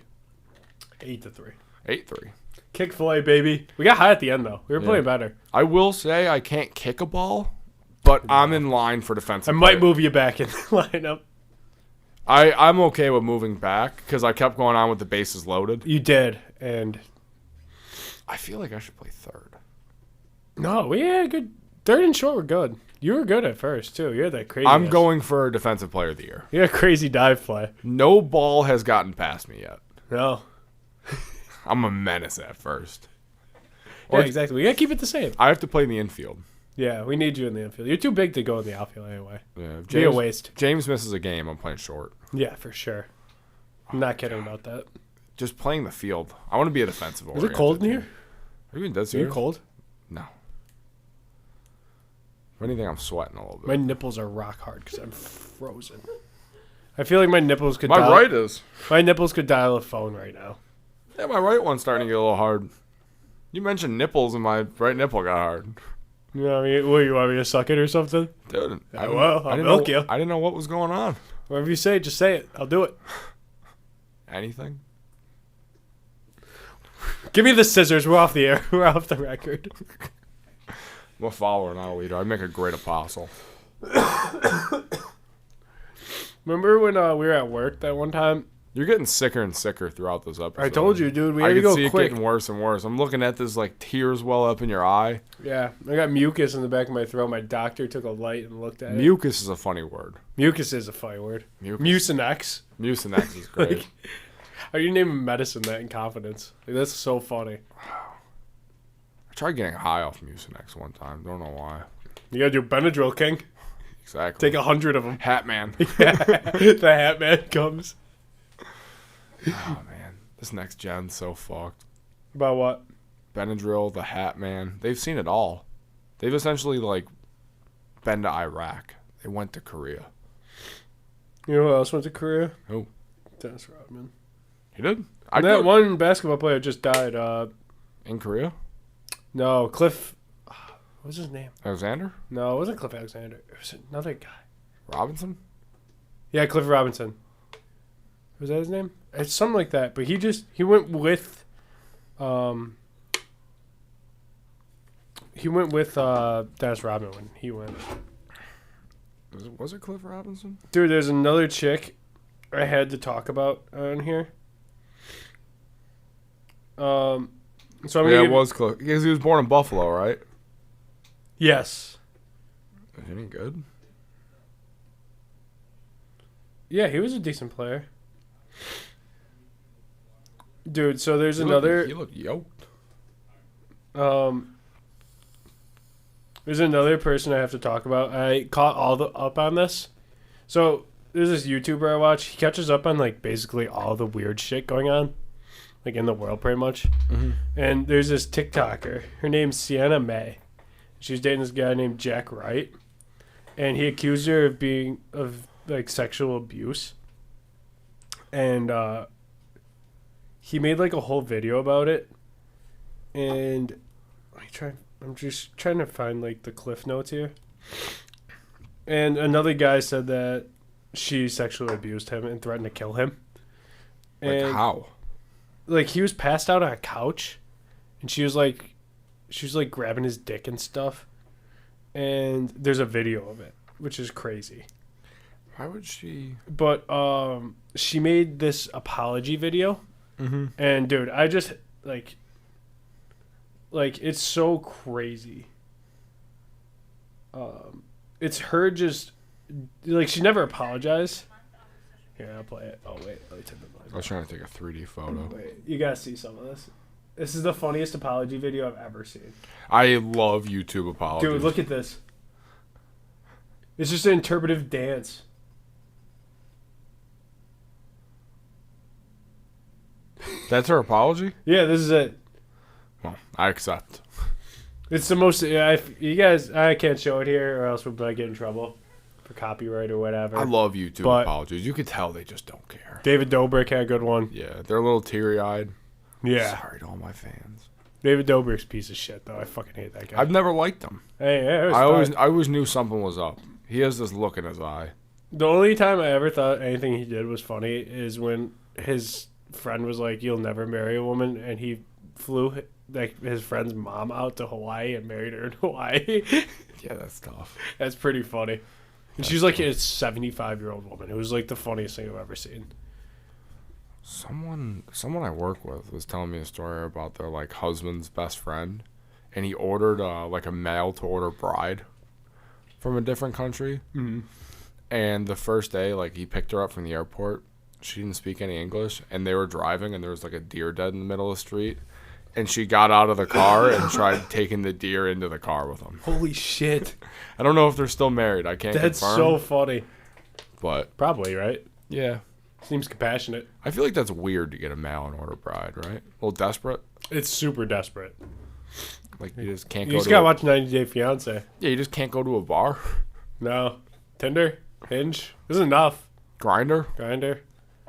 [SPEAKER 2] 8-3.
[SPEAKER 1] 8-3.
[SPEAKER 2] Kick fillet, baby. We got high at the end though. We were playing better.
[SPEAKER 1] I will say I can't kick a ball, but I'm in line for defensive.
[SPEAKER 2] I might
[SPEAKER 1] player.
[SPEAKER 2] move you back in the lineup.
[SPEAKER 1] I'm okay with moving back because I kept going on with the bases loaded.
[SPEAKER 2] You did, and
[SPEAKER 1] I feel like I should play third.
[SPEAKER 2] no, we had good. Third and short were good. You were good at first too. You had that crazy.
[SPEAKER 1] I'm going for defensive player of the year.
[SPEAKER 2] You had a crazy dive play.
[SPEAKER 1] No ball has gotten past me yet.
[SPEAKER 2] No.
[SPEAKER 1] I'm a menace at first.
[SPEAKER 2] Yeah, exactly. We gotta keep it the same.
[SPEAKER 1] I have to play in the infield.
[SPEAKER 2] Yeah, we need you in the infield. You're too big to go in the outfield anyway.
[SPEAKER 1] Yeah,
[SPEAKER 2] Be a waste.
[SPEAKER 1] James misses a game. I'm playing short.
[SPEAKER 2] Yeah, for sure. I'm not kidding about that.
[SPEAKER 1] Just playing the field. I want to be a defensive.
[SPEAKER 2] Is it cold in here?
[SPEAKER 1] Are you in dead
[SPEAKER 2] Are you cold?
[SPEAKER 1] No. If anything, I'm sweating a little bit.
[SPEAKER 2] My nipples are rock hard because I'm frozen. I feel like my nipples could.
[SPEAKER 1] My
[SPEAKER 2] dial,
[SPEAKER 1] right is.
[SPEAKER 2] My nipples could dial a phone right now.
[SPEAKER 1] Yeah, my right one's starting to get a little hard. You mentioned nipples, and my right nipple got hard.
[SPEAKER 2] You know what I mean? What, you want me to suck it or something?
[SPEAKER 1] Dude,
[SPEAKER 2] I will. I'll
[SPEAKER 1] didn't
[SPEAKER 2] milk
[SPEAKER 1] know,
[SPEAKER 2] you.
[SPEAKER 1] I didn't know what was going on.
[SPEAKER 2] Whatever you say, just say it. I'll do it.
[SPEAKER 1] Anything?
[SPEAKER 2] Give me the scissors. We're off the air. We're off the record.
[SPEAKER 1] I'm a follower, not a leader. I'd make a great apostle.
[SPEAKER 2] Remember when we were at work that one time?
[SPEAKER 1] You're getting sicker and sicker throughout this episode.
[SPEAKER 2] I told you, dude. We
[SPEAKER 1] I
[SPEAKER 2] had to
[SPEAKER 1] can
[SPEAKER 2] go
[SPEAKER 1] see
[SPEAKER 2] quick.
[SPEAKER 1] it getting worse and worse. I'm looking at this like tears well up in your eye.
[SPEAKER 2] Yeah, I got mucus in the back of my throat. My doctor took a light and looked at it.
[SPEAKER 1] Mucus is a funny word.
[SPEAKER 2] Mucus is a funny word.
[SPEAKER 1] Mucus.
[SPEAKER 2] Mucinex.
[SPEAKER 1] Mucinex is great.
[SPEAKER 2] Like, how do you name a medicine that in confidence? Like, that's so funny.
[SPEAKER 1] I tried getting high off Mucinex one time. Don't know why.
[SPEAKER 2] You gotta do Benadryl, King.
[SPEAKER 1] Exactly.
[SPEAKER 2] Take 100 of them.
[SPEAKER 1] Hat Man.
[SPEAKER 2] Yeah, the Hat Man comes.
[SPEAKER 1] Oh man, this next gen's so fucked.
[SPEAKER 2] About what?
[SPEAKER 1] Benadryl, the Hat Man. They've seen it all. They've essentially like been to Iraq. They went to Korea.
[SPEAKER 2] You know who else went to Korea?
[SPEAKER 1] Who?
[SPEAKER 2] Dennis Rodman.
[SPEAKER 1] He did?
[SPEAKER 2] And that one basketball player just died.
[SPEAKER 1] In Korea?
[SPEAKER 2] No, Cliff. What was his name?
[SPEAKER 1] Alexander?
[SPEAKER 2] No, it wasn't Cliff Alexander. It was another guy.
[SPEAKER 1] Robinson?
[SPEAKER 2] Yeah, Cliff Robinson. Was that his name? It's something like that. But he went with, Dennis Rodman when he went.
[SPEAKER 1] Was it Cliff Robinson?
[SPEAKER 2] Dude, there's another chick I had to talk about on here. So
[SPEAKER 1] it was Cliff. Because he was born in Buffalo, right?
[SPEAKER 2] Yes.
[SPEAKER 1] Is he any good?
[SPEAKER 2] Yeah, he was a decent player. Dude, so there's another...
[SPEAKER 1] He looked yoked.
[SPEAKER 2] There's another person I have to talk about. I caught up on this. So there's this YouTuber I watch. He catches up on like basically all the weird shit going on, like in the world, pretty much.
[SPEAKER 1] Mm-hmm.
[SPEAKER 2] And there's this TikToker. Her name's Sienna May. She was dating this guy named Jack Wright, and he accused her of like sexual abuse. And he made like a whole video about it. And I'm just trying to find like the cliff notes here. And another guy said that she sexually abused him and threatened to kill him.
[SPEAKER 1] Like
[SPEAKER 2] And,
[SPEAKER 1] how?
[SPEAKER 2] like he was passed out on a couch, and she was like grabbing his dick and stuff. And there's a video of it, which is crazy.
[SPEAKER 1] Why would she?
[SPEAKER 2] But she made this apology video.
[SPEAKER 1] Mm-hmm.
[SPEAKER 2] And dude, I just like it's so crazy. It's her just like she never apologized. Here, I'll play it. Oh wait, let me turn the noise.
[SPEAKER 1] I was trying to take a 3D photo.
[SPEAKER 2] Wait, you gotta see some of this. This is the funniest apology video I've ever seen.
[SPEAKER 1] I love YouTube apologies.
[SPEAKER 2] Dude, look at this. It's just an interpretive dance.
[SPEAKER 1] That's her apology?
[SPEAKER 2] Yeah, this is it.
[SPEAKER 1] Well, I accept.
[SPEAKER 2] It's the most. You guys, I can't show it here, or else we'll get in trouble for copyright or whatever.
[SPEAKER 1] I love YouTube
[SPEAKER 2] But-
[SPEAKER 1] apologies. You could tell they just don't care.
[SPEAKER 2] David Dobrik had a good one.
[SPEAKER 1] Yeah, they're a little teary-eyed.
[SPEAKER 2] Yeah,
[SPEAKER 1] Sorry to all my fans.
[SPEAKER 2] David Dobrik's a piece of shit though. I fucking hate that guy.
[SPEAKER 1] I've never liked him.
[SPEAKER 2] Hey, yeah, it was
[SPEAKER 1] I
[SPEAKER 2] fine.
[SPEAKER 1] always knew something was up. He has this look in his eye.
[SPEAKER 2] The only time I ever thought anything he did was funny is when his friend was like, "You'll never marry a woman," and he flew like his friend's mom out to Hawaii and married her in Hawaii.
[SPEAKER 1] Yeah, that's tough.
[SPEAKER 2] That's pretty funny. And she's like a 75-year-old woman. It was like the funniest thing I've ever seen.
[SPEAKER 1] Someone I work with was telling me a story about their like husband's best friend, and he ordered like a mail to order bride from a different country.
[SPEAKER 2] Mm-hmm.
[SPEAKER 1] And the first day, like he picked her up from the airport. She didn't speak any English, and they were driving, and there was like a deer dead in the middle of the street. And she got out of the car and tried taking the deer into the car with him.
[SPEAKER 2] Holy shit.
[SPEAKER 1] I don't know if they're still married. I can't
[SPEAKER 2] That's
[SPEAKER 1] confirm.
[SPEAKER 2] so funny.
[SPEAKER 1] But
[SPEAKER 2] Probably, right?
[SPEAKER 1] yeah,
[SPEAKER 2] Seems compassionate.
[SPEAKER 1] I feel like that's weird to get a mail and order bride, right? A little desperate.
[SPEAKER 2] It's super desperate.
[SPEAKER 1] Like you just can't
[SPEAKER 2] You
[SPEAKER 1] go.
[SPEAKER 2] just
[SPEAKER 1] to
[SPEAKER 2] gotta
[SPEAKER 1] a,
[SPEAKER 2] watch 90 Day Fiance.
[SPEAKER 1] Yeah, you just can't go to a bar.
[SPEAKER 2] No. Tinder? Hinge? This is enough.
[SPEAKER 1] Grinder.
[SPEAKER 2] Grinder?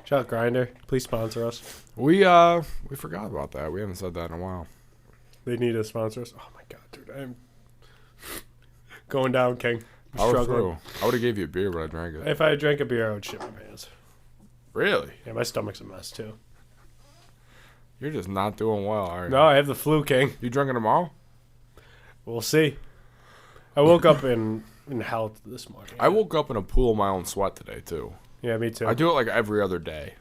[SPEAKER 2] Shout out Grinder. Please sponsor us.
[SPEAKER 1] We forgot about that. We haven't said that in a while.
[SPEAKER 2] They need to sponsor us. Oh my god, dude. I'm going down, King. I'm
[SPEAKER 1] Power
[SPEAKER 2] struggling.
[SPEAKER 1] through. I would have gave you a beer, but I drank it.
[SPEAKER 2] If I drank a beer, I would shit my pants.
[SPEAKER 1] Really?
[SPEAKER 2] Yeah, my stomach's a mess, too.
[SPEAKER 1] You're just not doing well, are you?
[SPEAKER 2] No, I have the flu, King.
[SPEAKER 1] You drinking tomorrow?
[SPEAKER 2] We'll see. I woke up in hell this morning.
[SPEAKER 1] I woke up in a pool of my own sweat today too.
[SPEAKER 2] Yeah, me too.
[SPEAKER 1] I do it like every other day.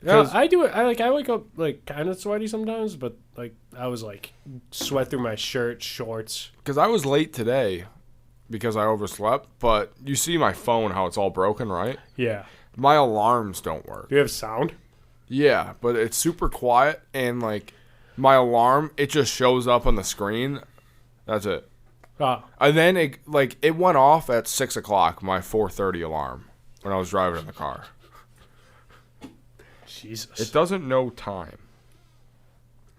[SPEAKER 2] Yeah,
[SPEAKER 1] 'Cause-
[SPEAKER 2] I do it. I wake up like kind of sweaty sometimes, but like I was like sweat through my shirt, shorts.
[SPEAKER 1] Because I was late today because I overslept, but you see my phone, how it's all broken, right?
[SPEAKER 2] Yeah.
[SPEAKER 1] My alarms don't work.
[SPEAKER 2] Do you have sound?
[SPEAKER 1] Yeah, but it's super quiet, and like my alarm, it just shows up on the screen. That's it.
[SPEAKER 2] Ah,
[SPEAKER 1] And then it went off at 6 o'clock, my 4:30 alarm, when I was driving in the car.
[SPEAKER 2] Jesus.
[SPEAKER 1] It doesn't know time.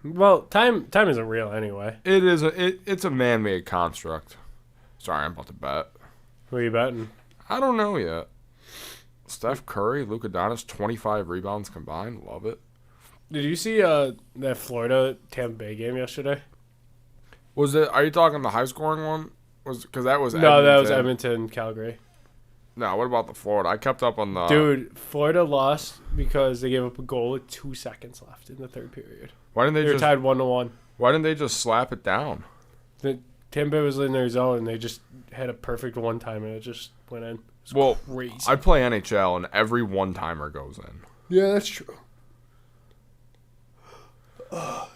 [SPEAKER 2] Well, time isn't real anyway.
[SPEAKER 1] It's a man-made construct. Sorry, I'm about to bet.
[SPEAKER 2] Who are you betting?
[SPEAKER 1] I don't know yet. Steph Curry, Luka Doncic, 25 rebounds combined. Love it.
[SPEAKER 2] Did you see that Florida Tampa Bay game yesterday?
[SPEAKER 1] Was it? Are you talking the high scoring one? Because that was
[SPEAKER 2] No, that was Edmonton, Calgary.
[SPEAKER 1] No, what about the Florida? I kept up on the.
[SPEAKER 2] Dude, Florida lost because they gave up a goal with 2 seconds left in the third period.
[SPEAKER 1] Why didn't
[SPEAKER 2] They were tied 1-1.
[SPEAKER 1] Why didn't they just slap it down?
[SPEAKER 2] The Tampa Bay was in their zone, and they just had a perfect one time, and it just went in. It was crazy.
[SPEAKER 1] I play NHL, and every one timer goes in.
[SPEAKER 2] Yeah, that's true.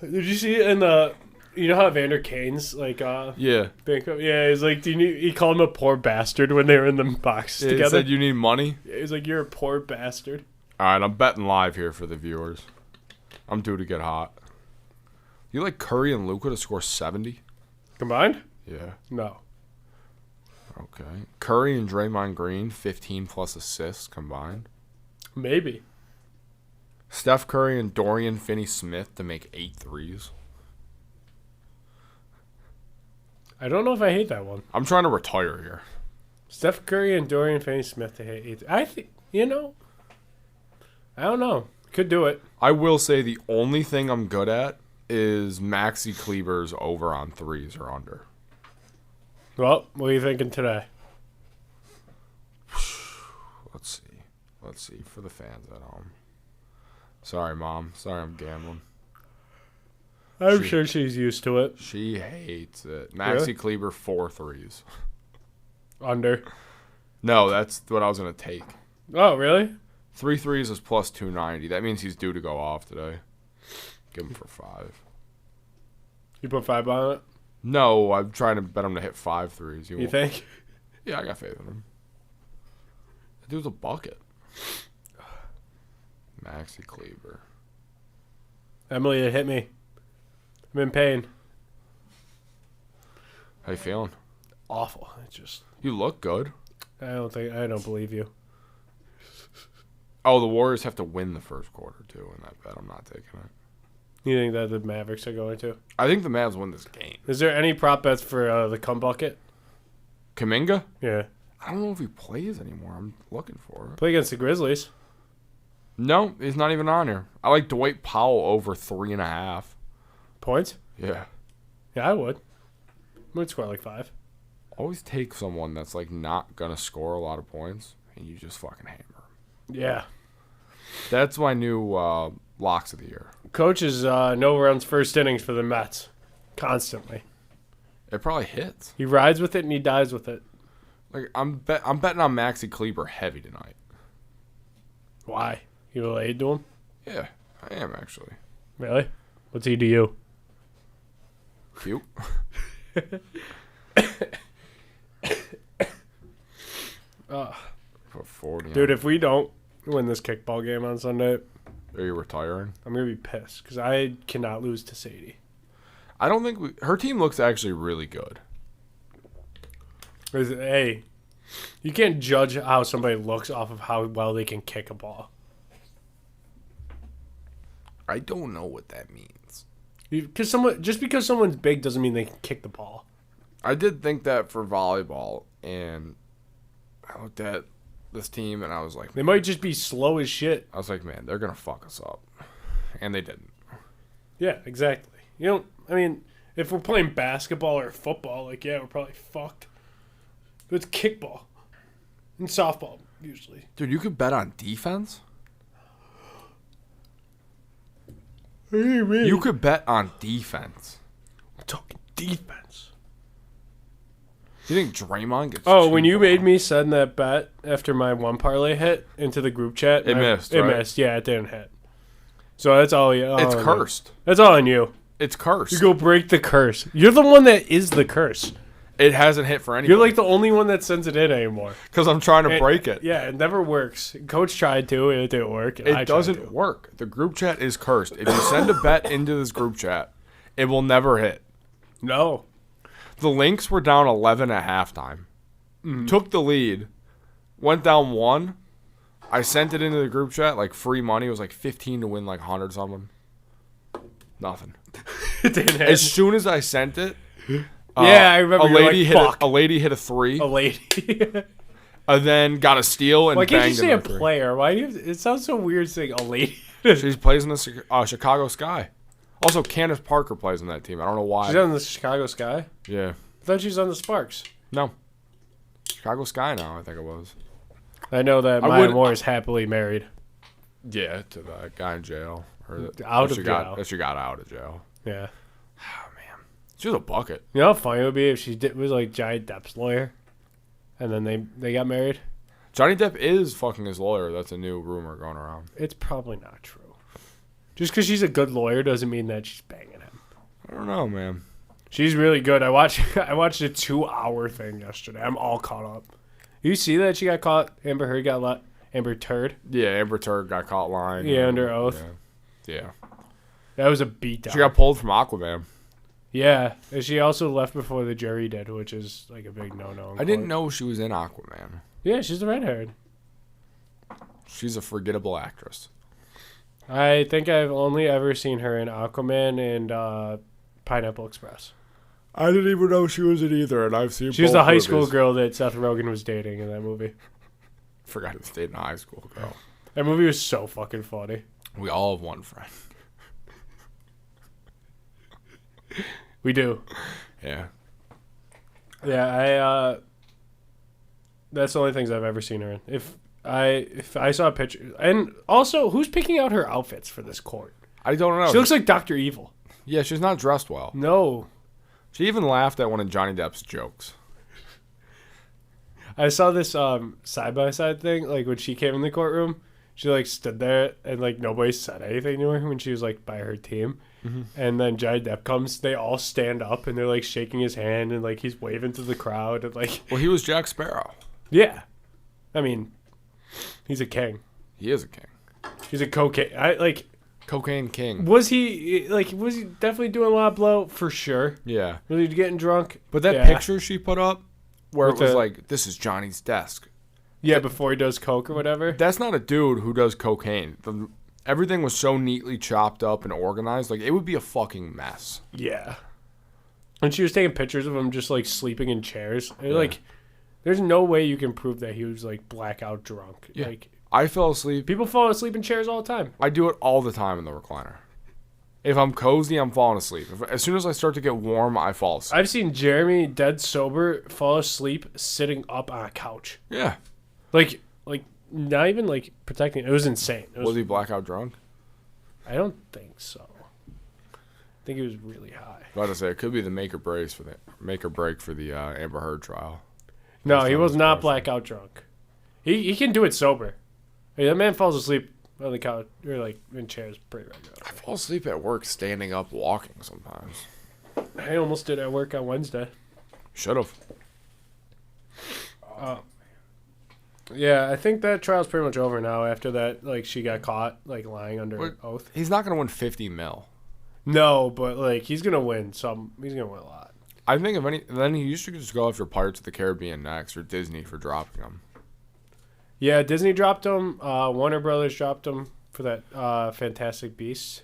[SPEAKER 2] Did you see it in the? You know how Vander Kane's like
[SPEAKER 1] Yeah.
[SPEAKER 2] Bangkok? Yeah, he's like, he called him a poor bastard when they were in the box
[SPEAKER 1] He
[SPEAKER 2] together.
[SPEAKER 1] said you need money.
[SPEAKER 2] Yeah, he's like, you're a poor bastard.
[SPEAKER 1] All right, I'm betting live here for the viewers. I'm due to get hot. You like Curry and Luka to score 70?
[SPEAKER 2] Combined?
[SPEAKER 1] Yeah.
[SPEAKER 2] No.
[SPEAKER 1] Okay. Curry and Draymond Green, 15 plus assists combined.
[SPEAKER 2] Maybe.
[SPEAKER 1] Steph Curry and Dorian Finney-Smith to make 8 threes.
[SPEAKER 2] I don't know if I hate that one.
[SPEAKER 1] I'm trying to retire here.
[SPEAKER 2] Steph Curry and Dorian Finney-Smith to hit 8. I think, I don't know. Could do it.
[SPEAKER 1] I will say the only thing I'm good at is Maxi Kleber's over on threes or under.
[SPEAKER 2] Well, what are you thinking today?
[SPEAKER 1] Let's see for the fans at home. Sorry, Mom. Sorry I'm gambling.
[SPEAKER 2] I'm sure she's used to it.
[SPEAKER 1] She hates it. Maxi Kleber, 4 threes.
[SPEAKER 2] Under.
[SPEAKER 1] No, that's what I was going to take.
[SPEAKER 2] Oh, really?
[SPEAKER 1] 3 threes is plus 290. That means he's due to go off today. Give him for 5.
[SPEAKER 2] You put 5 on it?
[SPEAKER 1] No, I'm trying to bet him to hit 5 threes.
[SPEAKER 2] You think?
[SPEAKER 1] Yeah, I got faith in him. That dude's a bucket. Maxi Kleber.
[SPEAKER 2] Emily, it hit me. I'm in pain.
[SPEAKER 1] How you feeling?
[SPEAKER 2] Awful. It just.
[SPEAKER 1] You look good.
[SPEAKER 2] I don't believe you.
[SPEAKER 1] Oh, the Warriors have to win the first quarter, too, in that bet. I'm not taking it.
[SPEAKER 2] You think that the Mavericks are going to?
[SPEAKER 1] I think the Mavs win this game.
[SPEAKER 2] Is there any prop bets for the cum bucket?
[SPEAKER 1] Kuminga?
[SPEAKER 2] Yeah.
[SPEAKER 1] I don't know if he plays anymore. I'm looking for it.
[SPEAKER 2] Play against the Grizzlies.
[SPEAKER 1] No, he's not even on here. I like Dwight Powell over 3.5.
[SPEAKER 2] Points?
[SPEAKER 1] Yeah.
[SPEAKER 2] Yeah, I would. Would score like 5.
[SPEAKER 1] Always take someone that's like not gonna score a lot of points, and you just fucking hammer him.
[SPEAKER 2] Yeah.
[SPEAKER 1] That's my new locks of the year.
[SPEAKER 2] Coach is no runs first innings for the Mets. Constantly.
[SPEAKER 1] It probably hits.
[SPEAKER 2] He rides with it and he dies with it.
[SPEAKER 1] Like I'm betting on Maxi Kleber heavy tonight.
[SPEAKER 2] Why? You related to him?
[SPEAKER 1] Yeah, I am actually.
[SPEAKER 2] Really? What's he to you?
[SPEAKER 1] Cute. Put 40
[SPEAKER 2] Dude,
[SPEAKER 1] on.
[SPEAKER 2] if we don't win this kickball game on Sunday,
[SPEAKER 1] Are you retiring?
[SPEAKER 2] I'm going to be pissed because I cannot lose to Sadie.
[SPEAKER 1] I don't think her team looks actually really good.
[SPEAKER 2] Hey, you can't judge how somebody looks off of how well they can kick a ball.
[SPEAKER 1] I don't know what that means.
[SPEAKER 2] Just because someone's big doesn't mean they can kick the ball.
[SPEAKER 1] I did think that for volleyball, and I looked at this team and I was like,
[SPEAKER 2] They might just be slow as shit.
[SPEAKER 1] man, they're gonna fuck us up, and they didn't.
[SPEAKER 2] Yeah, exactly. If we're playing basketball or football, we're probably fucked. But it's kickball and softball usually.
[SPEAKER 1] Dude, you could bet on defense.
[SPEAKER 2] What do you mean?
[SPEAKER 1] You could bet on defense.
[SPEAKER 2] I'm talking defense.
[SPEAKER 1] You think Draymond gets?
[SPEAKER 2] Oh, when
[SPEAKER 1] two
[SPEAKER 2] you made
[SPEAKER 1] balls?
[SPEAKER 2] me send that bet after my one parlay hit into the group chat,
[SPEAKER 1] It missed,
[SPEAKER 2] It
[SPEAKER 1] right?
[SPEAKER 2] missed. Yeah, it didn't hit. So that's all.
[SPEAKER 1] It's cursed.
[SPEAKER 2] That's all on you.
[SPEAKER 1] It's cursed.
[SPEAKER 2] You go break the curse. You're the one that is the curse.
[SPEAKER 1] It hasn't hit for anybody.
[SPEAKER 2] You're like the only one that sends it in anymore.
[SPEAKER 1] Because I'm trying to break it.
[SPEAKER 2] Yeah, it never works. Coach tried to. It didn't work. and I
[SPEAKER 1] It
[SPEAKER 2] tried
[SPEAKER 1] doesn't
[SPEAKER 2] to.
[SPEAKER 1] work. The group chat is cursed. If you send a bet into this group chat, it will never hit.
[SPEAKER 2] No.
[SPEAKER 1] The Lynx were down 11 at halftime. Took the lead. Went down 1. I sent it into the group chat, like free money. It was like 15 to win like 100 something. Nothing.
[SPEAKER 2] It didn't hit.
[SPEAKER 1] As soon as I sent it,
[SPEAKER 2] Yeah, I remember.
[SPEAKER 1] a lady
[SPEAKER 2] Fuck.
[SPEAKER 1] hit a 3.
[SPEAKER 2] A lady.
[SPEAKER 1] and then got a steal and
[SPEAKER 2] Why can't you
[SPEAKER 1] banged
[SPEAKER 2] say a
[SPEAKER 1] another three.
[SPEAKER 2] player? Why do you? It sounds so weird saying a lady.
[SPEAKER 1] She plays in the Chicago Sky. Also, Candace Parker plays in that team. I don't know why.
[SPEAKER 2] She's on the Chicago Sky.
[SPEAKER 1] Yeah.
[SPEAKER 2] I thought she was on the Sparks.
[SPEAKER 1] No. Chicago Sky now, I think it was.
[SPEAKER 2] I know that
[SPEAKER 1] I
[SPEAKER 2] Maya
[SPEAKER 1] would-
[SPEAKER 2] Moore is happily married.
[SPEAKER 1] Yeah, to the guy in jail.
[SPEAKER 2] Out of
[SPEAKER 1] she
[SPEAKER 2] jail.
[SPEAKER 1] She got out of jail.
[SPEAKER 2] Yeah.
[SPEAKER 1] Oh, man. She was a bucket.
[SPEAKER 2] You know how funny it would be if she was like Johnny Depp's lawyer, and then they got married.
[SPEAKER 1] Johnny Depp is fucking his lawyer. That's a new rumor going around.
[SPEAKER 2] It's probably not true. Just because she's a good lawyer doesn't mean that she's banging him.
[SPEAKER 1] I don't know, man.
[SPEAKER 2] She's really good. I watched a 2-hour thing yesterday. I'm all caught up. You see that she got caught? Amber Heard got Amber Turd.
[SPEAKER 1] Yeah, Amber Turd got caught lying.
[SPEAKER 2] Yeah, under oath.
[SPEAKER 1] Yeah.
[SPEAKER 2] That was a beatdown.
[SPEAKER 1] She got pulled from Aquaman.
[SPEAKER 2] Yeah, and she also left before the jury did, which is like a big no-no.
[SPEAKER 1] I didn't know she was in Aquaman.
[SPEAKER 2] Yeah, she's the red-haired.
[SPEAKER 1] She's a forgettable actress.
[SPEAKER 2] I think I've only ever seen her in Aquaman and Pineapple Express.
[SPEAKER 1] I didn't even know she was in either, and I've seen
[SPEAKER 2] She was
[SPEAKER 1] both
[SPEAKER 2] the high school
[SPEAKER 1] movies.
[SPEAKER 2] girl that Seth Rogen was dating in that movie.
[SPEAKER 1] Forgot who stayed in high school, girl.
[SPEAKER 2] That movie was so fucking funny.
[SPEAKER 1] We all have one friend.
[SPEAKER 2] We do.
[SPEAKER 1] Yeah.
[SPEAKER 2] Yeah, that's the only things I've ever seen her in. If I saw a picture, and also, who's picking out her outfits for this court?
[SPEAKER 1] I don't know.
[SPEAKER 2] She looks like Dr. Evil.
[SPEAKER 1] Yeah, she's not dressed well.
[SPEAKER 2] No.
[SPEAKER 1] She even laughed at one of Johnny Depp's jokes.
[SPEAKER 2] I saw this side-by-side thing, like when she came in the courtroom, she like stood there and like nobody said anything to her when she was like by her team.
[SPEAKER 1] Mm-hmm.
[SPEAKER 2] And then Johnny Depp comes, they all stand up and they're like shaking his hand and like he's waving to the crowd and like
[SPEAKER 1] Well, he was Jack Sparrow.
[SPEAKER 2] yeah. I mean, he's a king.
[SPEAKER 1] He is a king.
[SPEAKER 2] He's a cocaine.
[SPEAKER 1] Cocaine king.
[SPEAKER 2] Was he definitely doing a lot of blow? For sure.
[SPEAKER 1] Yeah.
[SPEAKER 2] Was he getting drunk?
[SPEAKER 1] But that
[SPEAKER 2] Yeah.
[SPEAKER 1] picture she put up where
[SPEAKER 2] With
[SPEAKER 1] it was
[SPEAKER 2] the-
[SPEAKER 1] like, this is Johnny's desk.
[SPEAKER 2] Yeah, before he does coke or whatever.
[SPEAKER 1] That's not a dude who does cocaine. Everything was so neatly chopped up and organized. Like, it would be a fucking mess.
[SPEAKER 2] Yeah. And she was taking pictures of him just like sleeping in chairs. And,
[SPEAKER 1] Yeah.
[SPEAKER 2] like, there's no way you can prove that he was like blackout drunk.
[SPEAKER 1] Yeah.
[SPEAKER 2] Like,
[SPEAKER 1] I fell asleep.
[SPEAKER 2] people fall asleep in chairs all the time.
[SPEAKER 1] I do it all the time in the recliner. If I'm cozy, I'm falling asleep. As soon as I start to get warm, I fall asleep.
[SPEAKER 2] I've seen Jeremy dead sober fall asleep sitting up on a couch.
[SPEAKER 1] Yeah.
[SPEAKER 2] Like not even like protecting. It was insane. It was,
[SPEAKER 1] Was he blackout drunk?
[SPEAKER 2] I don't think so. I think he was really high.
[SPEAKER 1] About to say, it could be the make or break for the Amber Heard trial.
[SPEAKER 2] No,
[SPEAKER 1] Based
[SPEAKER 2] he
[SPEAKER 1] on
[SPEAKER 2] was
[SPEAKER 1] this
[SPEAKER 2] not
[SPEAKER 1] person.
[SPEAKER 2] blackout drunk. He can do it sober. Hey, that man falls asleep on the couch or like in chairs pretty regularly.
[SPEAKER 1] I fall asleep at work standing up walking sometimes.
[SPEAKER 2] I almost did at work on Wednesday.
[SPEAKER 1] Should have.
[SPEAKER 2] Yeah, I think that trial's pretty much over now. After that, like she got caught like lying under
[SPEAKER 1] What?
[SPEAKER 2] oath.
[SPEAKER 1] He's not going to win 50 mil.
[SPEAKER 2] No, but like he's gonna win some. He's gonna win a lot.
[SPEAKER 1] I think then you should just go after Pirates of the Caribbean next or Disney for dropping them.
[SPEAKER 2] Yeah, Disney dropped him. Warner Brothers dropped him for that Fantastic Beasts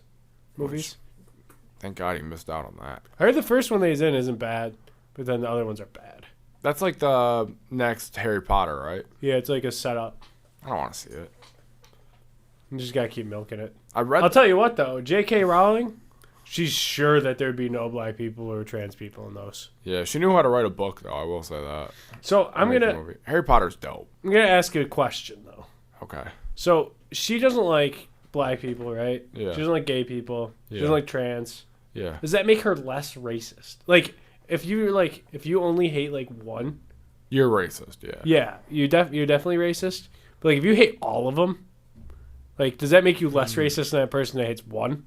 [SPEAKER 2] movies.
[SPEAKER 1] Thank God he missed out on that.
[SPEAKER 2] I heard the first one that he's in isn't bad, but then the other ones are bad.
[SPEAKER 1] That's like the next Harry Potter, right?
[SPEAKER 2] Yeah, it's like a setup.
[SPEAKER 1] I don't want to see it.
[SPEAKER 2] You just gotta keep milking it.
[SPEAKER 1] I read.
[SPEAKER 2] I'll tell you what though, J.K. Rowling, she's sure that there'd be no black people or trans people in those.
[SPEAKER 1] Yeah, she knew how to write a book, though. I will say that.
[SPEAKER 2] So I'm
[SPEAKER 1] Make a
[SPEAKER 2] gonna
[SPEAKER 1] movie. Harry Potter's dope.
[SPEAKER 2] ask you a question though.
[SPEAKER 1] Okay.
[SPEAKER 2] So she doesn't like black people, right?
[SPEAKER 1] Yeah.
[SPEAKER 2] She doesn't like gay people. She
[SPEAKER 1] Yeah.
[SPEAKER 2] doesn't like trans.
[SPEAKER 1] Yeah.
[SPEAKER 2] Does that make her less racist? Like, if you only hate like one,
[SPEAKER 1] You're racist. Yeah.
[SPEAKER 2] yeah, you're definitely racist. But like, if you hate all of them, like, does that make you less racist than that person that hates one?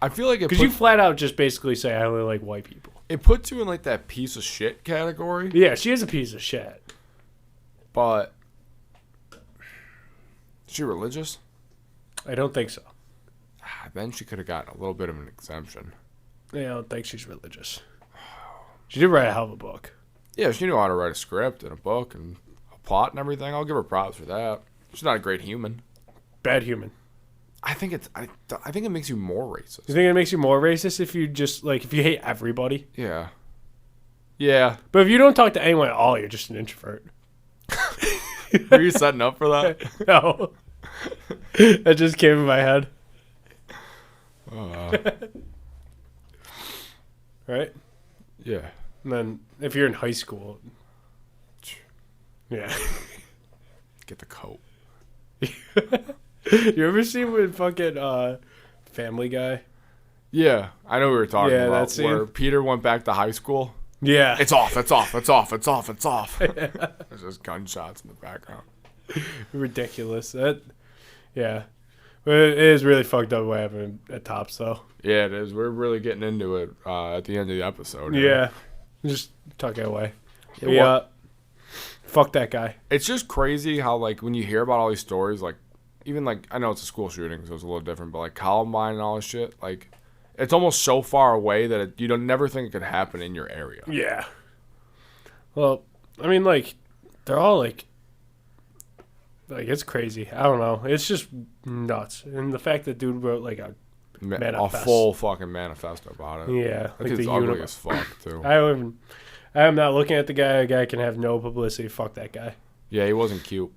[SPEAKER 1] I feel like
[SPEAKER 2] Because you flat out just basically say I only like white people.
[SPEAKER 1] it puts you in like that piece of shit category.
[SPEAKER 2] Yeah, she is a piece of shit.
[SPEAKER 1] But is she religious?
[SPEAKER 2] I don't think so.
[SPEAKER 1] Then she could have gotten a little bit of an exemption.
[SPEAKER 2] Yeah, I don't think she's religious. She did write a hell of a book.
[SPEAKER 1] Yeah, she knew how to write a script and a book and a plot and everything. I'll give her props for that. She's not a great human.
[SPEAKER 2] Bad human.
[SPEAKER 1] I think it makes you more racist.
[SPEAKER 2] You think it makes you more racist if you just like if you hate everybody?
[SPEAKER 1] Yeah. Yeah.
[SPEAKER 2] But if you don't talk to anyone at all, you're just an introvert.
[SPEAKER 1] Were you setting up for that?
[SPEAKER 2] No. That just came in my head. Right?
[SPEAKER 1] Yeah.
[SPEAKER 2] And then if you're in high school, yeah.
[SPEAKER 1] Get the coat.
[SPEAKER 2] You ever see when fucking Family Guy?
[SPEAKER 1] Yeah, I know what we were talking
[SPEAKER 2] Yeah,
[SPEAKER 1] about.
[SPEAKER 2] that scene.
[SPEAKER 1] Where Peter went back to high school.
[SPEAKER 2] Yeah.
[SPEAKER 1] It's off. It's off. It's off. It's off. It's off. There's just gunshots in the background.
[SPEAKER 2] Ridiculous. Yeah. But it is really fucked up what happened at Tops, though.
[SPEAKER 1] Yeah, it is. We're really getting into it at the end of the episode.
[SPEAKER 2] Yeah. Just tuck it away.
[SPEAKER 1] Yeah,
[SPEAKER 2] Fuck that guy.
[SPEAKER 1] It's just crazy how, like, when you hear about all these stories, like, even, like, I know it's a school shooting, so it's a little different, but, like, Columbine and all this shit, like, it's almost so far away that you don't never think it could happen in your area.
[SPEAKER 2] Yeah. Well, I mean, like, they're all, like, it's crazy. I don't know. It's just nuts. And the fact that dude wrote, like, a
[SPEAKER 1] full fucking manifesto about it.
[SPEAKER 2] Yeah.
[SPEAKER 1] I think it's ugly as fuck, too.
[SPEAKER 2] I am not looking at the guy. A guy can have no publicity. Fuck that guy.
[SPEAKER 1] Yeah, he wasn't cute.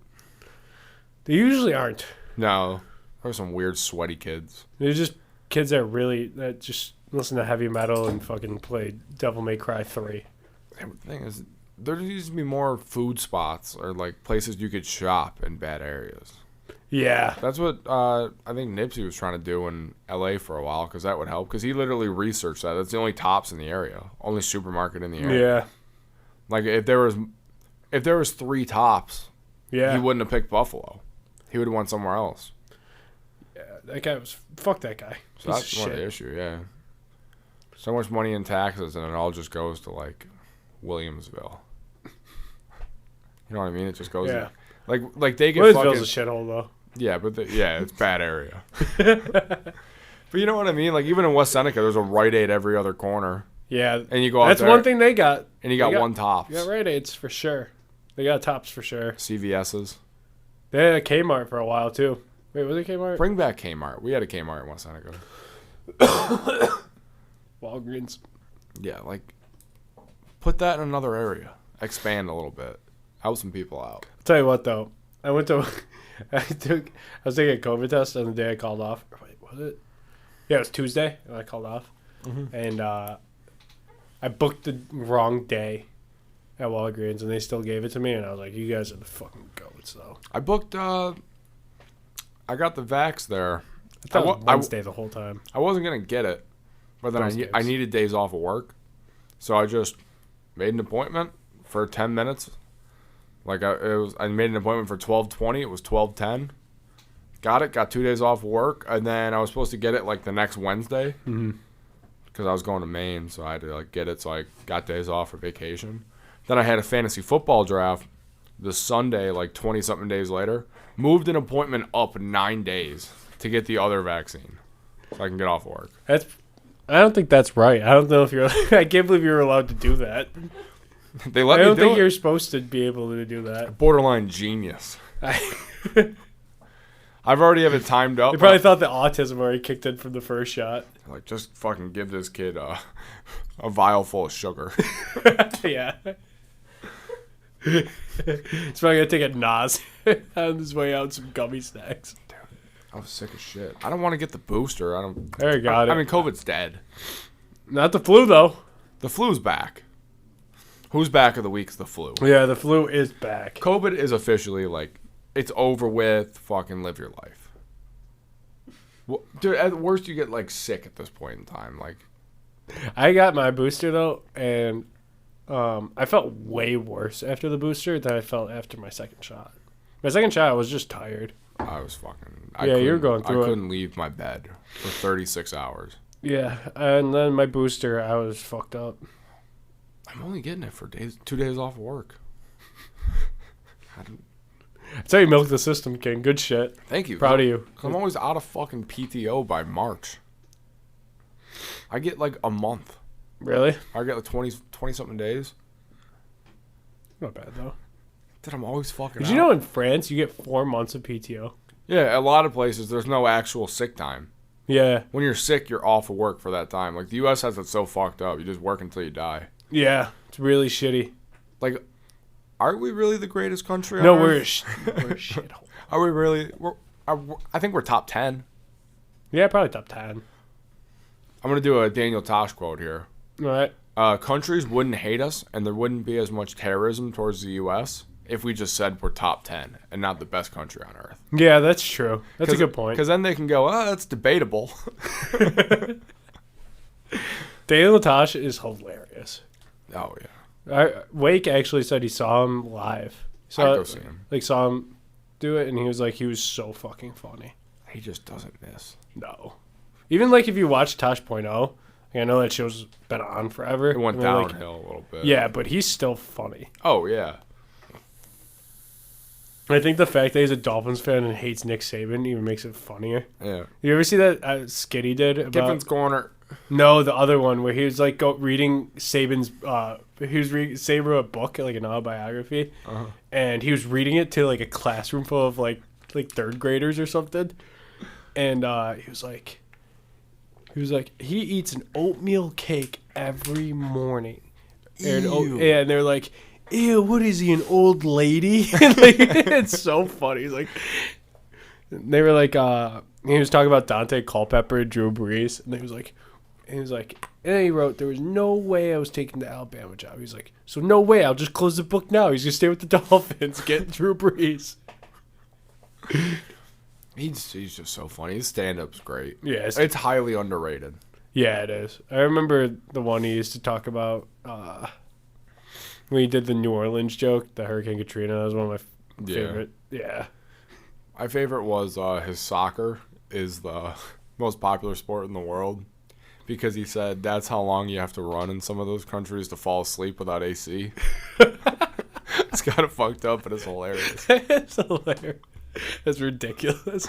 [SPEAKER 2] They usually aren't.
[SPEAKER 1] No. There were some weird, sweaty kids.
[SPEAKER 2] They're just kids that just listen to heavy metal and fucking play Devil May Cry 3.
[SPEAKER 1] And the thing is, there used to be more food spots or, like, places you could shop in bad areas.
[SPEAKER 2] Yeah.
[SPEAKER 1] That's what I think Nipsey was trying to do in L.A. for a while, because that would help. Because he literally researched that. That's the only Tops in the area, only supermarket in the area.
[SPEAKER 2] Yeah.
[SPEAKER 1] Like if there was 3 Tops,
[SPEAKER 2] Yeah.
[SPEAKER 1] he wouldn't have picked Buffalo. He would have went somewhere else.
[SPEAKER 2] Yeah. That guy was. Fuck that guy.
[SPEAKER 1] So that's one of the issue. Yeah. So much money in taxes, and it all just goes to like Williamsville. You know what I mean? It just goes.
[SPEAKER 2] Yeah.
[SPEAKER 1] Like they get
[SPEAKER 2] Williamsville's
[SPEAKER 1] fucking.
[SPEAKER 2] a shithole though.
[SPEAKER 1] Yeah, but it's bad area. But you know what I mean? Like, even in West Seneca, there's a Rite Aid every other corner.
[SPEAKER 2] Yeah.
[SPEAKER 1] And you go out
[SPEAKER 2] That's
[SPEAKER 1] there,
[SPEAKER 2] one thing they got.
[SPEAKER 1] and you got one Tops.
[SPEAKER 2] You got Rite Aids for sure. They got Tops for sure.
[SPEAKER 1] CVS's.
[SPEAKER 2] They had a Kmart for a while too. Wait, was it Kmart?
[SPEAKER 1] Bring back Kmart. We had a Kmart in West Seneca.
[SPEAKER 2] Walgreens.
[SPEAKER 1] Yeah, like, put that in another area. Expand a little bit. Help some people out.
[SPEAKER 2] I'll tell you what though. I was taking a COVID test on the day I called off. Wait, was it? Yeah, it was Tuesday and I called off.
[SPEAKER 1] Mm-hmm.
[SPEAKER 2] And I booked the wrong day at Walgreens and they still gave it to me and I was like, you guys are the fucking goats though.
[SPEAKER 1] I booked, I got the vax there.
[SPEAKER 2] I thought it was Wednesday the whole time.
[SPEAKER 1] I wasn't going to get it, but then I needed days off of work. So I just made an appointment for 10 minutes. Like, I made an appointment for 12:20. It was 12:10. Got 2 days off work, and then I was supposed to get it, like, the next Wednesday.
[SPEAKER 2] Mm-hmm.
[SPEAKER 1] Because I was going to Maine, so I had to, like, get it. So I got days off for vacation. Then I had a fantasy football draft this Sunday, like, 20-something days later. Moved an appointment up 9 days to get the other vaccine so I can get off work.
[SPEAKER 2] I don't think that's right. I don't know if you're. I can't believe you're allowed to do that.
[SPEAKER 1] They let
[SPEAKER 2] I
[SPEAKER 1] me
[SPEAKER 2] don't
[SPEAKER 1] do
[SPEAKER 2] think
[SPEAKER 1] it.
[SPEAKER 2] you're supposed to be able to do that.
[SPEAKER 1] Borderline genius. I've already have it timed up.
[SPEAKER 2] They probably thought the autism already kicked in from the first shot.
[SPEAKER 1] Like, just fucking give this kid a vial full of sugar.
[SPEAKER 2] Yeah. He's probably gonna take a Nas on his way out, some gummy snacks.
[SPEAKER 1] Dude, I was sick as shit. I don't want to get the booster.
[SPEAKER 2] There you got it.
[SPEAKER 1] I mean, COVID's dead.
[SPEAKER 2] Not the flu though.
[SPEAKER 1] The flu's back. Who's back of the week's the flu?
[SPEAKER 2] Yeah, the flu is back.
[SPEAKER 1] COVID is officially, like, it's over with. Fucking live your life. Well, dude, at worst you get, like, sick at this point in time. Like,
[SPEAKER 2] I got my booster though, and I felt way worse after the booster than I felt after my second shot. My second shot, I was just tired.
[SPEAKER 1] I was fucking...
[SPEAKER 2] You're going through
[SPEAKER 1] I couldn't leave my bed for 36 hours.
[SPEAKER 2] Yeah, and then my booster, I was fucked up.
[SPEAKER 1] I'm only getting it for 2 days off of work.
[SPEAKER 2] That's how you milk the system, King. Good shit.
[SPEAKER 1] Thank you.
[SPEAKER 2] Proud of you.
[SPEAKER 1] I'm always out of fucking PTO by March. I get like a month.
[SPEAKER 2] Really?
[SPEAKER 1] I get like 20-something days.
[SPEAKER 2] Not bad, though.
[SPEAKER 1] Dude, I'm always fucking
[SPEAKER 2] Did
[SPEAKER 1] out.
[SPEAKER 2] you know in France you get 4 months of PTO?
[SPEAKER 1] Yeah, a lot of places there's no actual sick time.
[SPEAKER 2] Yeah.
[SPEAKER 1] When you're sick, you're off of work for that time. Like, the U.S. has it so fucked up. You just work until you die.
[SPEAKER 2] Yeah. It's really shitty.
[SPEAKER 1] Like, Are we really the greatest country on
[SPEAKER 2] No,
[SPEAKER 1] Earth?
[SPEAKER 2] we're a shithole.
[SPEAKER 1] Are we really? I think we're top 10.
[SPEAKER 2] Yeah, probably top 10.
[SPEAKER 1] I'm going to do a Daniel Tosh quote here.
[SPEAKER 2] All right.
[SPEAKER 1] Countries wouldn't hate us, and there wouldn't be as much terrorism towards the U.S. if we just said we're top 10 and not the best country on Earth.
[SPEAKER 2] Yeah, that's true. That's a good point.
[SPEAKER 1] Because then they can go, that's debatable.
[SPEAKER 2] Daniel Tosh is hilarious.
[SPEAKER 1] Oh, yeah.
[SPEAKER 2] Wake actually said he saw him live.
[SPEAKER 1] I'd go see him.
[SPEAKER 2] Saw him do it, and he was so fucking funny.
[SPEAKER 1] He just doesn't miss.
[SPEAKER 2] No. Even, like, if you watch Tosh.0, I know that show's been on forever.
[SPEAKER 1] It went downhill a little bit.
[SPEAKER 2] Yeah, but he's still funny.
[SPEAKER 1] Oh, yeah.
[SPEAKER 2] I think the fact that he's a Dolphins fan and hates Nick Saban even makes it funnier.
[SPEAKER 1] Yeah.
[SPEAKER 2] You ever see that skit he did about...
[SPEAKER 1] Kiffin's Corner.
[SPEAKER 2] No, the other one where he was like reading Saban's. He was reading Saban a book, like an autobiography, and he was reading it to like a classroom full of like third graders or something, and he was like, he eats an oatmeal cake every morning, and and they're like, ew, what is he, an old lady? And, like, it's so funny. He's like, they were like, he was talking about Dante Culpepper and Drew Brees, and he was like, and he wrote, there was no way I was taking the Alabama job. He's like, so no way, I'll just close the book now. He's gonna stay with the Dolphins, get Drew Brees.
[SPEAKER 1] He's just so funny. His stand-up's great.
[SPEAKER 2] Yeah,
[SPEAKER 1] it's highly underrated.
[SPEAKER 2] Yeah, it is. I remember the one he used to talk about when he did the New Orleans joke, the Hurricane Katrina. That was one of my favorite. Yeah.
[SPEAKER 1] My favorite was his soccer is the most popular sport in the world. Because he said that's how long you have to run in some of those countries to fall asleep without AC. It's kind of fucked up, but it's hilarious.
[SPEAKER 2] It's hilarious. That's ridiculous.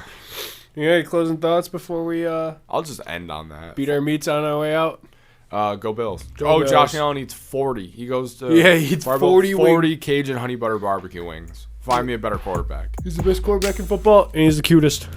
[SPEAKER 2] You got any closing thoughts before we
[SPEAKER 1] I'll just end on that.
[SPEAKER 2] beat our meats on our way out?
[SPEAKER 1] Go Bills.
[SPEAKER 2] Bills.
[SPEAKER 1] Josh Allen eats 40. He goes to
[SPEAKER 2] he eats 40
[SPEAKER 1] Cajun honey butter barbecue wings. Find me a better quarterback.
[SPEAKER 2] He's the best quarterback in football, and he's the cutest.